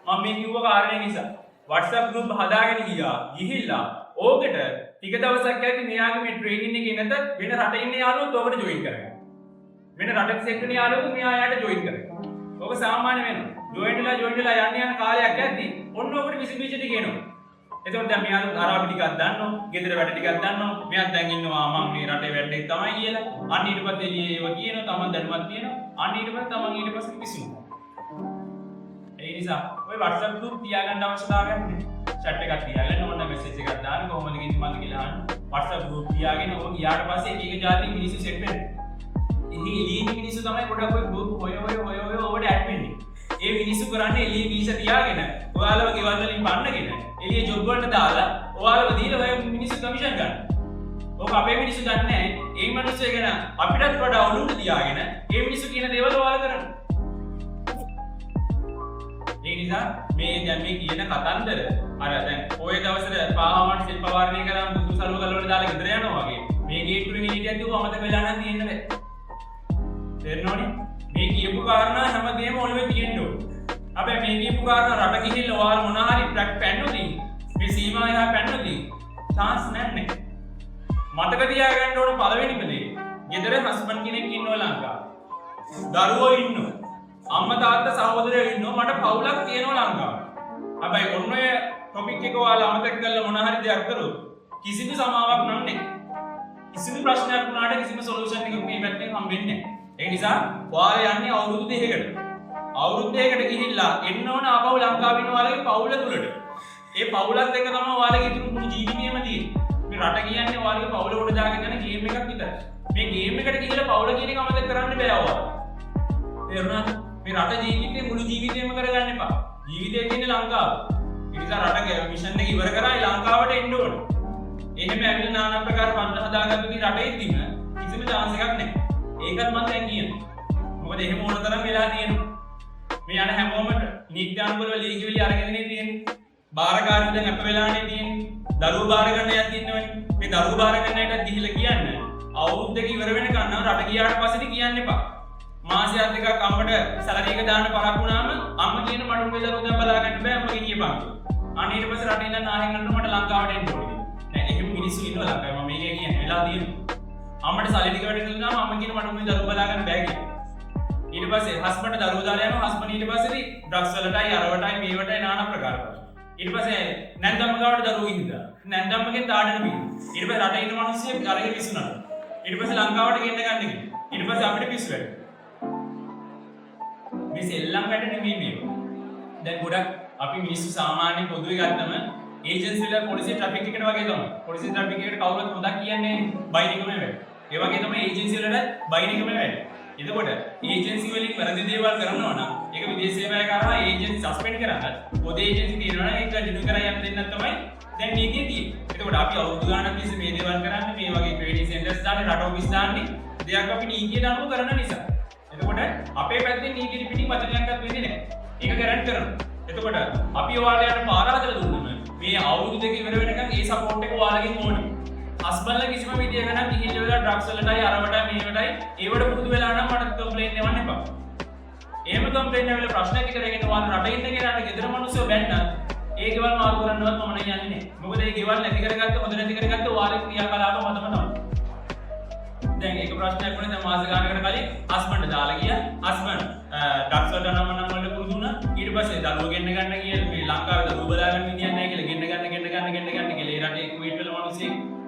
මම මේ කිව්ව කාරණේ නිසා WhatsApp group හදාගෙන ගිහිල්ලා ඕකට ටික දවසක් යද්දි මෙයාගේ මේ ට්‍රේනින් එකේ නැත වෙන රටේ ඉන්න යාළුවෝ ඔකට ජොයින් කරගන්න. වෙන රටක සෙට් වෙන යාළුවෝ මෙයා යාට ජොයින් කරගන්න. ඔක සාමාන්‍ය වෙනවා. ජොයින් වෙලා යන්න කාලයක් යද්දි ඔන්න ඔකට විසිබීජ ටික එනවා. එතකොට දැන් මෙයා අරාබි ටිකක් දන්නවා, ගෙදර වැඩ ටිකක් දන්නවා. මෙයාත් දැන් ඉන්නවා මම මේ රටේ වැඩේ තමයි කියලා. අන්න ඊට පස්සේ ඒව කියනවා, තමන් දැනුවත් තියෙනවා. අන්න ඊට පස්සේ තමන් ඊට පස්සේ පිස්සුනවා. ඒ නිසා ඔය WhatsApp group තියාගන්න අවශ්‍යතාවයක් නැහැ. chat එකක් තියාගන්න ඕන message එකක් දාන්න කොහොමද කිව්වද කියලා අහන්න. WhatsApp group තියාගෙන ඕක ගියාට පස්සේ එක එක જાති මිනිස්සු set වෙනවා. ඉතින් එළියේ මිනිස්සු තමයි ගොඩක් ඔය group හොය ඔවට ඇඩ් වෙන්නේ. ඒ මිනිස්සු කරන්නේ එළියේ වීසා තියාගෙන ඔයාලව ගෙවල් වලින් බන්නගෙන එළියේ ජොබ් වලට දාලා ඔයාලව දීලා ඔය මිනිස්සු කමිෂන් ගන්න. ඕක අපේ මිනිස්සු දන්නේ නැහැ. ඒ මිනිස්සු ගැන අපිටත් වඩා ඔලුවට තියාගෙන ඒ මිනිස්සු කියන දේවල් ඔයාලා කරන්නේ. ඒ නිසා මේ දැන් මේ කියන කතන්දර අර දැන් ඔය දවස්වල පාවමන් සිල් පවාරණය කරාම බුදු සලුව ගලවලා දාලා ගෙදර යනවා වගේ මේ ගේට්ටුවෙන් එළියට යද්දී අමතක වෙලා නම් තියෙන්න බෑ. තේරෙනවනේ? මේ කියපු කාරණා හැමදේම ඔළුවේ තියෙන්න ඕනේ. අපේ මේ කියපු කාරණා රට ගිහිල්ලා ඔයාලා මොනවා හරි පැන්නොදී මේ සීමා එහා පැන්නොදී chance නැහැ. මතක තියාගන්න ඕන පළවෙනිම දේ. ගෙදර හස්බන්ඩ් කෙනෙක් ඉන්නවා ලංකාවේ. දරුවෝ ඉන්නවා. අම්මා තාත්තා සහෝදරයෝ ඉන්නවා. මට පවුලක් තියෙනවා ලංකාවේ. හැබැයි ඔන්න ඔය ටොපික් එක ඔයාලා අමතක කරලා මොනවා හරි දෙයක් කරොත් කිසිදු සමාවක් නැහැ. කිසිදු ප්‍රශ්නයක් වුණාට කිසිම සොලියුෂන් එකක් මේ පැත්තෙන් හම්බෙන්නේ නැහැ. ඒ නිසා ඔයාලා යන්නේ අවුරුදු 2කට. අවුරුදු 2කට ගිහිල්ලා එන්න ඕන ආපහු ලංකාවේ ඉන්න ඔයාලගේ පවුල තුලට. ඒ පවුලත් එක්ක තමයි ඔයාලගේ ඉතුරු මුළු ජීවිතේම තියෙන්නේ. මේ රට කියන්නේ ඔයාලගේ පවුල කොට දාගෙන යන ගේම් එකක් විතරයි. මේ ගේම් එකට ගිහලා පවුල කියන එක අමතක කරන්න බෑ ඔයාලා. තේරුණාද? මේ රට ජීවිතේ මුළු ජීවිතේම කරගන්න එපා. ජීවිතේ තියෙන්නේ ලංකාව. ඒ නිසා රට මිෂන් එක ඉවර කරලා ලංකාවට එන්න ඕනේ. එහෙම ඇවිල්ලා নানা ආකාර පන්ද හදාගත්තු කී රටේ ඉඳින කිසිම chance එකක් නැහැ. ඒකත් මම දැන් කියනවා. මොකද එහෙම ඕන තරම් වෙලා තියෙනවා. මේ යන හැමෝම නීත්‍යානුකූලව ලීගිවිලි අරගෙන තියෙන්නේ. බාරකාරයෝ දැන් අප වෙලානේ තියෙන්නේ. දරුවෝ බාර ගන්න යත් ඉන්නවනේ. මේ දරුවෝ බාර ගන්න එකත් ගිහිල්ලා කියන්නේ අවුරුද්දක ඉවර වෙනකන් නම් රට ගියාට පස්සේ කියන්න එපා. මාසයක් දෙකක් අම්මට සැලරි එක දාන්න පරක් වුණාම අම්ම කියන මඩුම් බෙදලා උදේ බලා ගන්න බෑ අම්මගේ කියපන්. අනේ ඊට පස්සේ රටේ ඉඳන් ආහෙන් ගන්න මට ලංකාවට එන්න ඕනේ. නෑ එහෙම මිනිස්සු ඉන්නවා ලංකාවේ. මම මේක කියන්නේ වෙලා තියෙනවා. අම්මට සැලරි ටික වැඩි දුන්නාම අම්ම කියන මඩුම් බෙදලා දරුවෝ බලා ගන්න බෑ කියලා. ඊට පස්සේ හස්බන්ඩ් දරුවෝ දාලා යනවා. හස්බන්ඩ් ඊට පස්සේ ඩ්‍රග්ස් වලටයි අරවටයි මේවටයි নানা ප්‍රකාර කරනවා. ඊට පස්සේ නැන්දම්ම ගාවට දරුවෝ ඉඳලා නැන්දම්මගෙන් තාඩන බින්න. ඊට පස්සේ රටේ ඉන්න මිනිස්සු අරගෙන විසුණා. ඊට පස්සේ ලංකාවට ගෙන්න ගන්න කිව්වා. ඊට පස්සේ අපිට පිස්සු වැඩ. මේ සෙල්ලම් වැඩ නෙමෙයි මේක. දැන් ගොඩක් අපි මිනිස්සු සාමාන්‍ය පොදුවේ ගත්තම ඒජන්සි වල පොලිසිය ට්‍රැෆික් එකට වගේ තමයි. පොලිසිය ට්‍රැෆික් එකට කවුරුත් හොදක් කියන්නේ බයින් එකම වැඩ. ඒ වගේ තමයි ඒජන්සි වල බයින් එකම වැඩ. එතකොට ඒජන්සි වලින් වැරදි දේවල් කරනවා නම් ඒක විදේශ සේවය කරා ඒජන්සි සස්පෙන්ඩ් කරන්න. පොදු ඒජන්සි තියනවා නම් ඒක රිනිව් කරා යන්න දෙන්නත් තමයි දැන් නීතිය තියෙන්නේ. එතකොට අපි අවුරුදු ගානක් තිස්සේ මේ දේවල් කරන්නේ මේ වගේ ට්‍රේනින් සෙන්ටර්ස් දාන්නේ රට ඔෆිස් දාන්නේ දෙයක් අපි නීතියට අනුව කරන නිසා. එතකොට අපේ පැත්තෙන් නීතිය පිටින් වචනයක්වත් වෙන්නේ නැහැ. ඒක ගැරන්ටි කරනවා. එතකොට අපි ඔයාලට පාර හදලා දුන්නම මේ අවුරුදු දෙක ඉවර වෙනකන් ඒ සපෝට් එක ඔයාලගෙන් ඕනේ. හස්බන්ඩ්ලා කිසිම විදියක නම් ගිහින් වෙලා ඩ්‍රග්ස් වලටයි අරවටයි මේවටයි ඒවට පුරුදු වෙලා නම් මට කම්ප්ලේන්ට් එවන්න එපා. එහෙම කම්ප්ලේන්ට් එවලා ප්‍රශ්න ටික කරගෙන ඔයාලා රට ඉන්න කෙනාට ගෙදර මිනිස්සු බැන්න ඒ ගෙවල් මාරු කරන්නවත් මම යන්නේ නැහැ. මොකද ඒ ගෙවල් නැති කරගත්ත හොඳ නැති කරගත්ත ඔයාලේ ක්‍රියාකලාප මතම තමයි. දැන් ඒක ප්‍රශ්නයක් වුණේ දැන් මාස ගානකට කලින් හස්බන්ඩ් දාලා ගියා. හස්බන්ඩ් ඩ්‍රග්ස් වලට නම් වල පුරුදු වුණා. ඊට පස්සේ දරුවෝ ගෙන්න ගන්න කියලා මේ ලංකාවේ දරුවෝ බලාගන්න විදියක් නැහැ කියලා ගෙන්න ගන්න කියලා ඒ රටේ කුවේට් වල මිනිස්සු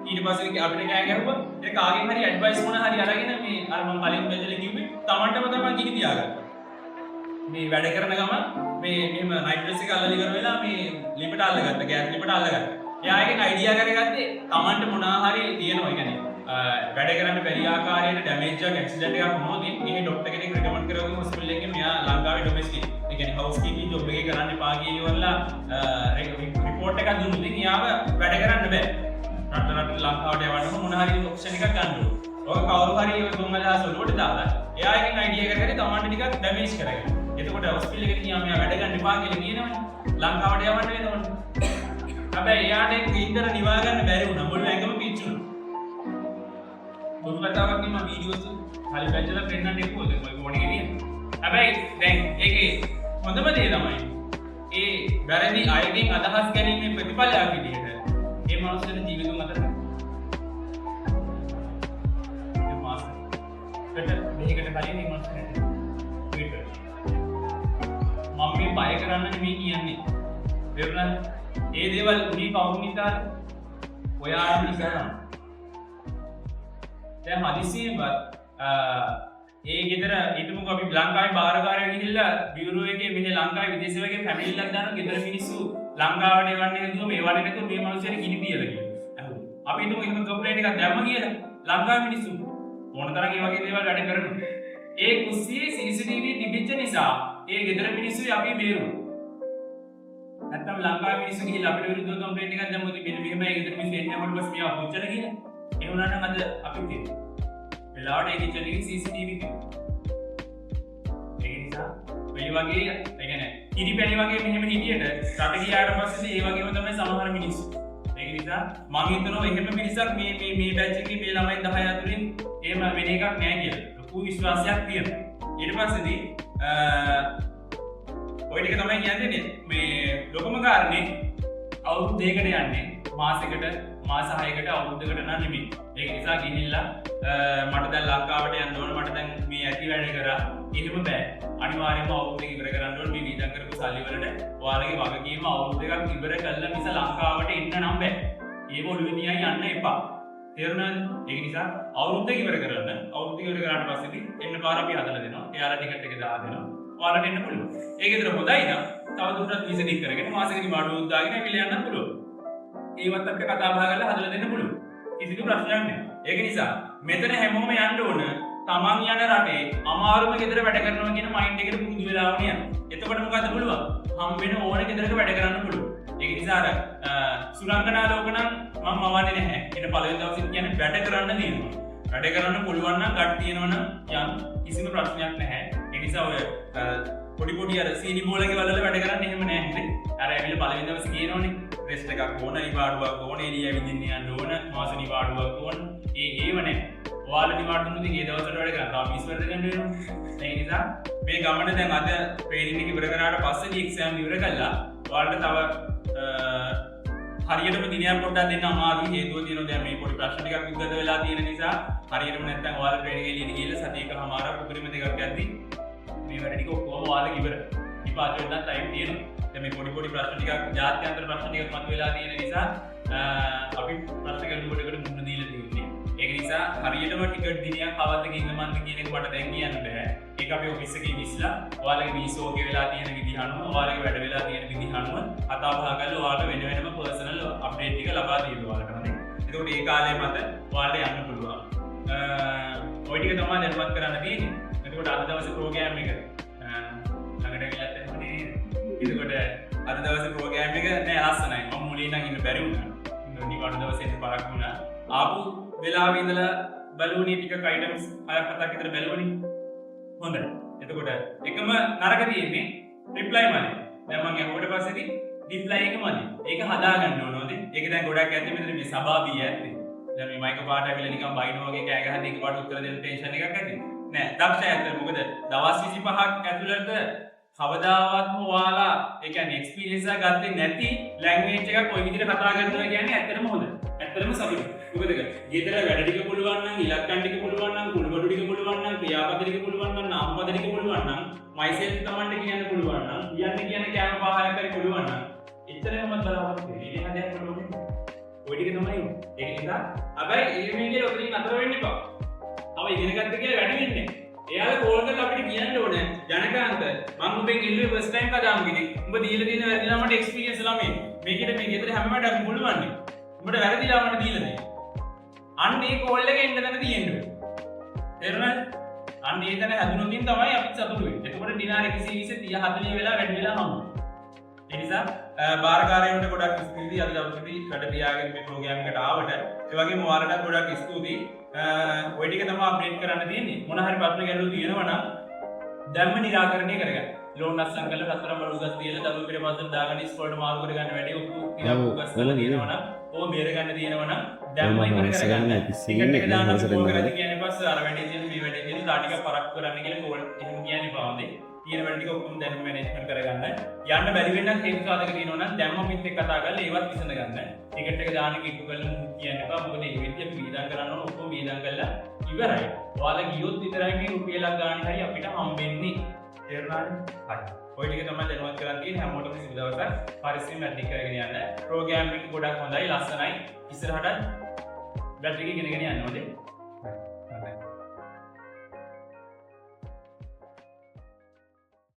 ඊට පස්සේ අපිට කෑ ගැහුවා. ඒ කාගෙන් හරි ඇඩ්වයිස් මොන හරි අරගෙන මේ අර මම කලින් බෙදලා කිව්වේ Tamanටම තමයි ගිනි තියාගත්තා. මේ වැඩ කරන ගමන් මේ මෙහෙම නයිට් ඩ්‍රෙස් එක අල්ලලා ඉවර වෙලා මේ ලිපට අල්ලගත්තා. ගෑස් ලිපට අල්ලගත්තා. එයාගෙන් අයිඩියා කරගත්තේ Tamanට මොන හරි තියෙනවා. ඒ කියන්නේ වැඩ කරන්න බැරි ආකාරයට ඩැමේජ් එකක් ඇක්සිඩන්ට් එකක් වුණොත් මේ ડોක්ටර් කෙනෙක් රෙකමන්ඩ් කරවගෙන හොස්පිටල් එකේ මෙයා ලංකාවේ ඩොමෙස්ටික් ඒ කියන්නේ හවුස් කීපින් ජොබ් එකේ කරන්න එපා කියලා රිපෝට් එකක් දුන්නොත් ඉතින් යාව වැඩ කරන්න බෑ. රට ලංකාවට යවන්නම මොන හරි ඔප්ෂන් එකක් ගන්න ඕන. ඔය කවුරු හරි දුම්මලාස වලට දාලා එයාගෙන් අයිඩියා කරගෙන Tamanට ටිකක් ඩැමේජ් කරගෙන. එතකොට හොස්පිටල් එකට ගියාම එයා වැඩ ගන්න එපා කියලා කියනවනේ. ලංකාවට යවන්න වෙනවනේ. හැබැයි එයාට ඉන්දර නිවා ගන්න බැරි වුණා. මුළු ඇඟම පිච්චුණා. මොකද කතාවක් නේ මම වීඩියෝස් හරි පැජලා පෙන්නන්න එක්කෝද ඔය මොණේ කියන්නේ. හැබැයි දැන් ඒකේ හොඳම දේ තමයි ඒ වැරදි අයගෙන් අදහස් ගැනීමේ ප්‍රතිඵලයක් විදිහට ඒ මනුස්සයන ජීවිතුන් අතර ඒ මාසෙකට මේකට කලින් මේ මනුස්සයන ට්වීට් කරා. මම මේ බය කරන්න නෙමෙයි කියන්නේ. වේරුණා ඒ දේවල් උනේ කවුරු නිසාද? ඔයාලා නිසා. දැන් හදිසියෙවත් ඒ ගෙදර හිටමුකෝ අපි ලංකාවේ බාරකාරයෝ ගිහිල්ලා බියුරෝ එකේ මෙහි ලංකාවේ විදේශ වගේ ෆැමිලිලක් දාන ගෙදර මිනිස්සු ලංකාවට එවන්නේ නැතුව මේ වනේ නැතුව මේ මිනිස්සුන්ට ගිනි තියලා කියලා. අපි හිතමු එහෙම කම්ප්ලේන්ට් එකක් දැම්ම කියලා ලංකාවේ මිනිස්සු ඕන තරම් ඒ වගේ දේවල් වැඩ කරනවා. ඒ කුස්සියේ CCTV තිබිච්ච නිසා ඒ ගෙදර මිනිස්සු අපි බේරුවා. නැත්තම් ලංකාවේ මිනිස්සු ගිහිල්ලා අපිට විරුද්ධව කම්ප්ලේන්ට් එකක් දැම්මොත් මෙන්න මෙහෙමයි ගෙදර මිනිස්සු එන්නේ අපිට බස් මියා පුච්චන කියලා. ඒ වුණාට අද අපි තියෙනවා. වෙලාවට ඒ කිචන් එකේ CCTV තියෙනවා. ඒ නිසා මේ වගේ ඒ කියන්නේ ඉරිපැණි වගේ මෙහෙම හිටියට රට ගියාට පස්සේ ඒ වගේම තමයි සමහර මිනිස්සු. ඒක නිසා මම හිතනවා එහෙම මිනිස්සුක් මේ බැච් එකේ මේ ළමයි 10 අතරින් එහෙම වෙන එකක් නෑ කියලා. ලොකු විශ්වාසයක් තියෙනවා. ඊට පස්සේදී ඔය ටික තමයි කියන්නේ මේ ලොකම කාරණේ අවුරුදු දෙකකට යන්නේ මාසෙකට මාස 6කට අවුරුද්දකට නම් නෙමෙයි. ඒක නිසා ගිහිල්ලා මට දැන් ලංකාවට යන්න ඕන මට දැන් මේ ඇති වැඩ කරා එහෙම බෑ. අනිවාර්යයෙන්ම අවුරුද්ද ඉවර කරන්න ඕන මේ වීදම් කරපු සල්ලි වලට ඔයාලගේ වගකීම අවුරුද්ද එකක් ඉවර කළා මිස ලංකාවට එන්න නම් බෑ. ඒක ඔළුවේ තියන් යන්න එපා. තේරුණාද? ඒක නිසා අවුරුද්ද ඉවර කරන්න අවුරුද්ද ඉවර කරාට පස්සේ එන්න පාර අපි හදලා දෙනවා. එයාලා ටිකට් එක දාලා දෙනවා. ඔයාලට එන්න පුළුවන්. ඒක විතර හොඳයි නම් තව දුරටත් වීසා ටික කරගෙන මාසෙකදී මාඩුවක් දාගෙන ඇවිල්ලා යන්න පුළුවන්. ඒවත් අපිට කතා බහ කරලා හදලා දෙන්න පුළුවන්. කිසිදු ප්‍රශ්නයක් නැහැ. ඒක නිසා මෙතන හැමෝම යන්න ඕන තමන් යන රටේ අමාරුම ගෙදර වැඩ කරනවා කියන මයින්ඩ් එකට පුරුදු වෙලා වුණා. එතකොට මොකද පුළුවන්? හම් වෙන ඕන ගෙදරක වැඩ කරන්න පුළුවන්. ඒක නිසා අර සුරංගනා ලෝක නම් මම මවන්නේ නැහැ. ඊට පළවෙනි දවසේ කියන්නේ වැඩ කරන්න දිනනවා. වැඩ කරන්න පුළුවන් නම් කට් තියෙනවනම් යම් කිසිම ප්‍රශ්නයක් නැහැ. ඒ නිසා ඔය පොඩි අර සීනි බෝලක වලල වැඩ කරන්න එහෙම නැහැ. අර ඇවිල්ලා පළවෙනි දවසේ කියනෝනේ රෙස්ට් එකක් ඕන, නිවාඩුවක් ඕන, එළිය විදින්න යන්න ඕන, මාස නිවාඩුවක් ඕන. ඒව නැහැ. ඔයාලා නිවාඩුවෙන් ඉතින් ඒ දවස්වල වැඩ කරන්න තාම මිස් වැඩ ගන්න වෙනවා. ඒ නිසා මේ ගමන දැන් අද ට්‍රේනින් එක ඉවර කරාට පස්සේ එක්සෑම් ඉවර කළා. ඔයාලට තව හරියටම දිනයක් පොඩ්ඩක් දෙන්න අමාරුයි. හේතුව තියෙනවා දැන් මේ පොඩි ප්‍රශ්න ටිකක් උද්ගත වෙලා තියෙන නිසා හරියටම නැත්තම් ඔයාලා ට්‍රේනින් එකේ එළියට ගිහලා සතියකමාරක් උපරිම දෙකක් යද්දී මේ වැඩ ටික ඔක්කොම ඔයාලා ඉවර. විපාක වෙන්න ටයිම් තියෙනවා. දැන් මේ පොඩි ප්‍රශ්න ටිකක් ජාත්‍යන්තර ප්‍රශ්න ටිකක් මතුවලා තියෙන නිසා අපි ප්‍රශ්න ගැටලුවකට මුහුණ දීලා තියෙන්නේ. ඒක නිසා හරියටම ටිකට් දිනයක් කවද්ද කින්දමන්ද කියන එක මට දැන් කියන්න බෑ. ඒක අපි ඔෆිස් එකේ ඉස්සලා ඔයාලගේ වීසා ඕකේ වෙලා තියෙන විදිහ අනුව ඔයාලගේ වැඩ වෙලා තියෙන විදිහ අනුව අතා බහ කරලා ඔයාලට වෙන වෙනම පර්සනල් අප්ඩේට් ටික ලබා දෙන්න ඔයාලට නේද? එතකොට ඒ කාලේ මත ඔයාලට යන්න පුළුවන්. ඔය ටික තමයි දැනුවත් කරන්න තියෙන්නේ. එතකොට අද දවසේ ප්‍රෝග්‍රෑම් එක ළඟට ගියත් එන්නේ. එතකොට අද දවසේ ප්‍රෝග්‍රෑම් එක නෑ ලස්සනයි. මම මුලින් නම් ඉන්න බැරි වුණා. නිවාඩු දවසේ ඉන්න පරක් වුණා. ආපු වෙලාවෙ ඉඳලා බලුවනේ ටිකක් අයිටම්ස් 6-7ක් විතර බැලුවනේ. හොඳයි. එතකොට එකම නරක තියෙන්නේ රිප්ලයි මදි. දැන් මම යහුවට පස්සේදී රිප්ලයි එක මදි. ඒක හදාගන්න ඕනෝද? ඒක දැන් ගොඩක් ඇත්තේ මෙතන මේ සභාවිය ඇත්තේ. දැන් මේ මයික පාට ඇවිල්ලා නිකන් බයිනෝ වගේ කෑ ගහද්දි එකපාරට උත්තර දෙන්න ටෙන්ෂන් එකක් ඇති. නෑ දක්ෂය ඇත්තට මොකද දවස් 25ක් ඇතුළත කවදාවත්ම ඔයාලා ඒ කියන්නේ එක්ස්පීරියන්ස් එක ගත්තේ නැති ලැන්ග්වේජ් එකක් ඔය විදිහට කතා කරනවා කියන්නේ ඇත්තටම හොඳ. ඇත්තටම සතුටුයි. මොකද ගෙදර වැඩ ටික පුළුවන් නම් ඉලක්කම් ටික පුළුවන් නම් කුණුබඩු ටික පුළුවන් නම් ක්‍රියාපද ටික පුළුවන් නම් නාමපද ටික පුළුවන් නම් මයිසෙල්ෆ් තමන්ට කියන්න පුළුවන් නම් කියන්න කෑම පහයක් හරි පුළුවන් නම් එච්චරම බලාපොරොත්තු වෙන්නේ. ඒක හදයක් පුළුවන්. ඔය ටික තමයි. ඒක නිසා හැබැයි මේ මේකේ ඔතනින් අතර වෙන්න එපා. තව ඉගෙන ගන්න කියලා වැඩි වෙන්නේ. එයාලා කෝල් කරලා අපිට කියන්න ඕනේ ජනකාන්ත මම ඔබෙන් ඉල්ලුවේ ෆස්ට් ටයිම් කතාම් කෙනෙක්. උඹ දීලා තියෙන වැරදිලා මට එක්ස්පීරියන්ස් ළමයි. මේකෙට මේ ගෙදර හැම වැඩක් පුළුවන් නේ. උඹට වැරදිලා මට දීලා දෙන්න. අන්න ඒ කෝල් එක එන්න තැන තියෙන්නේ. තේරුණාද? අන්න ඒ තැන හදුනොතින් තමයි අපි සතුටු වෙන්නේ. එතකොට දිනාරේ 120 30 40 වෙලා වැඩි වෙලා හම්බ. ඒ නිසා බාරකාරයන්ට ගොඩක් ස්තුතියි අද දවසේදී රට තියාගෙන මේ ප්‍රෝග්‍රෑම් එකට ආවට. ඒ වගේම ඔයාලට ගොඩක් ස්තුතියි. ඔය ටික තමයි අප්ඩේට් කරන්න තියෙන්නේ. මොන හරි ප්‍රශ්න ගැටලු තියෙනවා නම් දැම්ම निराකරණය කරගන්න. ලෝන් අස්සම් කරලා රත්තරන් බඩු ගස් තියලා දරුවෝ පිට පස්සට දාගෙන ඉස්කෝලේට මාරු කරගන්න වැඩි ඔක්කොම ඉරපු ගස් කරලා තියෙනවා නම් ඕක බේර ගන්න තියෙනවා නම් දැම්ම ඉවර කරගන්න. ටිකට් එක දාන්න ඕක කරලා කියන්නේ පස්සේ අර වැඩි තියෙන මේ වැඩි තියෙන තා ටික පරක් කරන්න කියලා කෝල් එහෙම කියන්නේ පාවන්නේ. තියෙන වැඩ ටික ඔක්කොම දැනුම මැනේජ්මන්ට් කරගන්න. යන්න බැරි වෙන්න හේතු සාධක තියෙනවා නම් දැම්ම මිත් එක්ක කතා කරලා ඒවත් විසඳ ගන්න. ටිකට් එක දාන්න කිට්ටු කරලා කියන්න එපා. මොකද මේ විදිහට වීදම් කරන්න ඕන ඔක්කොම වීදම් කරලා ඉවරයි. ඔයාලා ගියොත් විතරයි මේ රුපියලක් ගන්න හරි අපිට හම්බෙන්නේ. තේරුණාද? හරි. ඔය ටික තමයි දැනුවත් කරන් තියෙන්නේ. හැමෝටම සිදු දවසක් පරිස්සමෙන් වැඩි කරගෙන යන්න. ප්‍රෝග්‍රෑම් එක ගොඩක් හොඳයි, ලස්සනයි. ඉස්සරහට බැටරි එක ගෙනගෙන යන්න ඕනේ. හරි.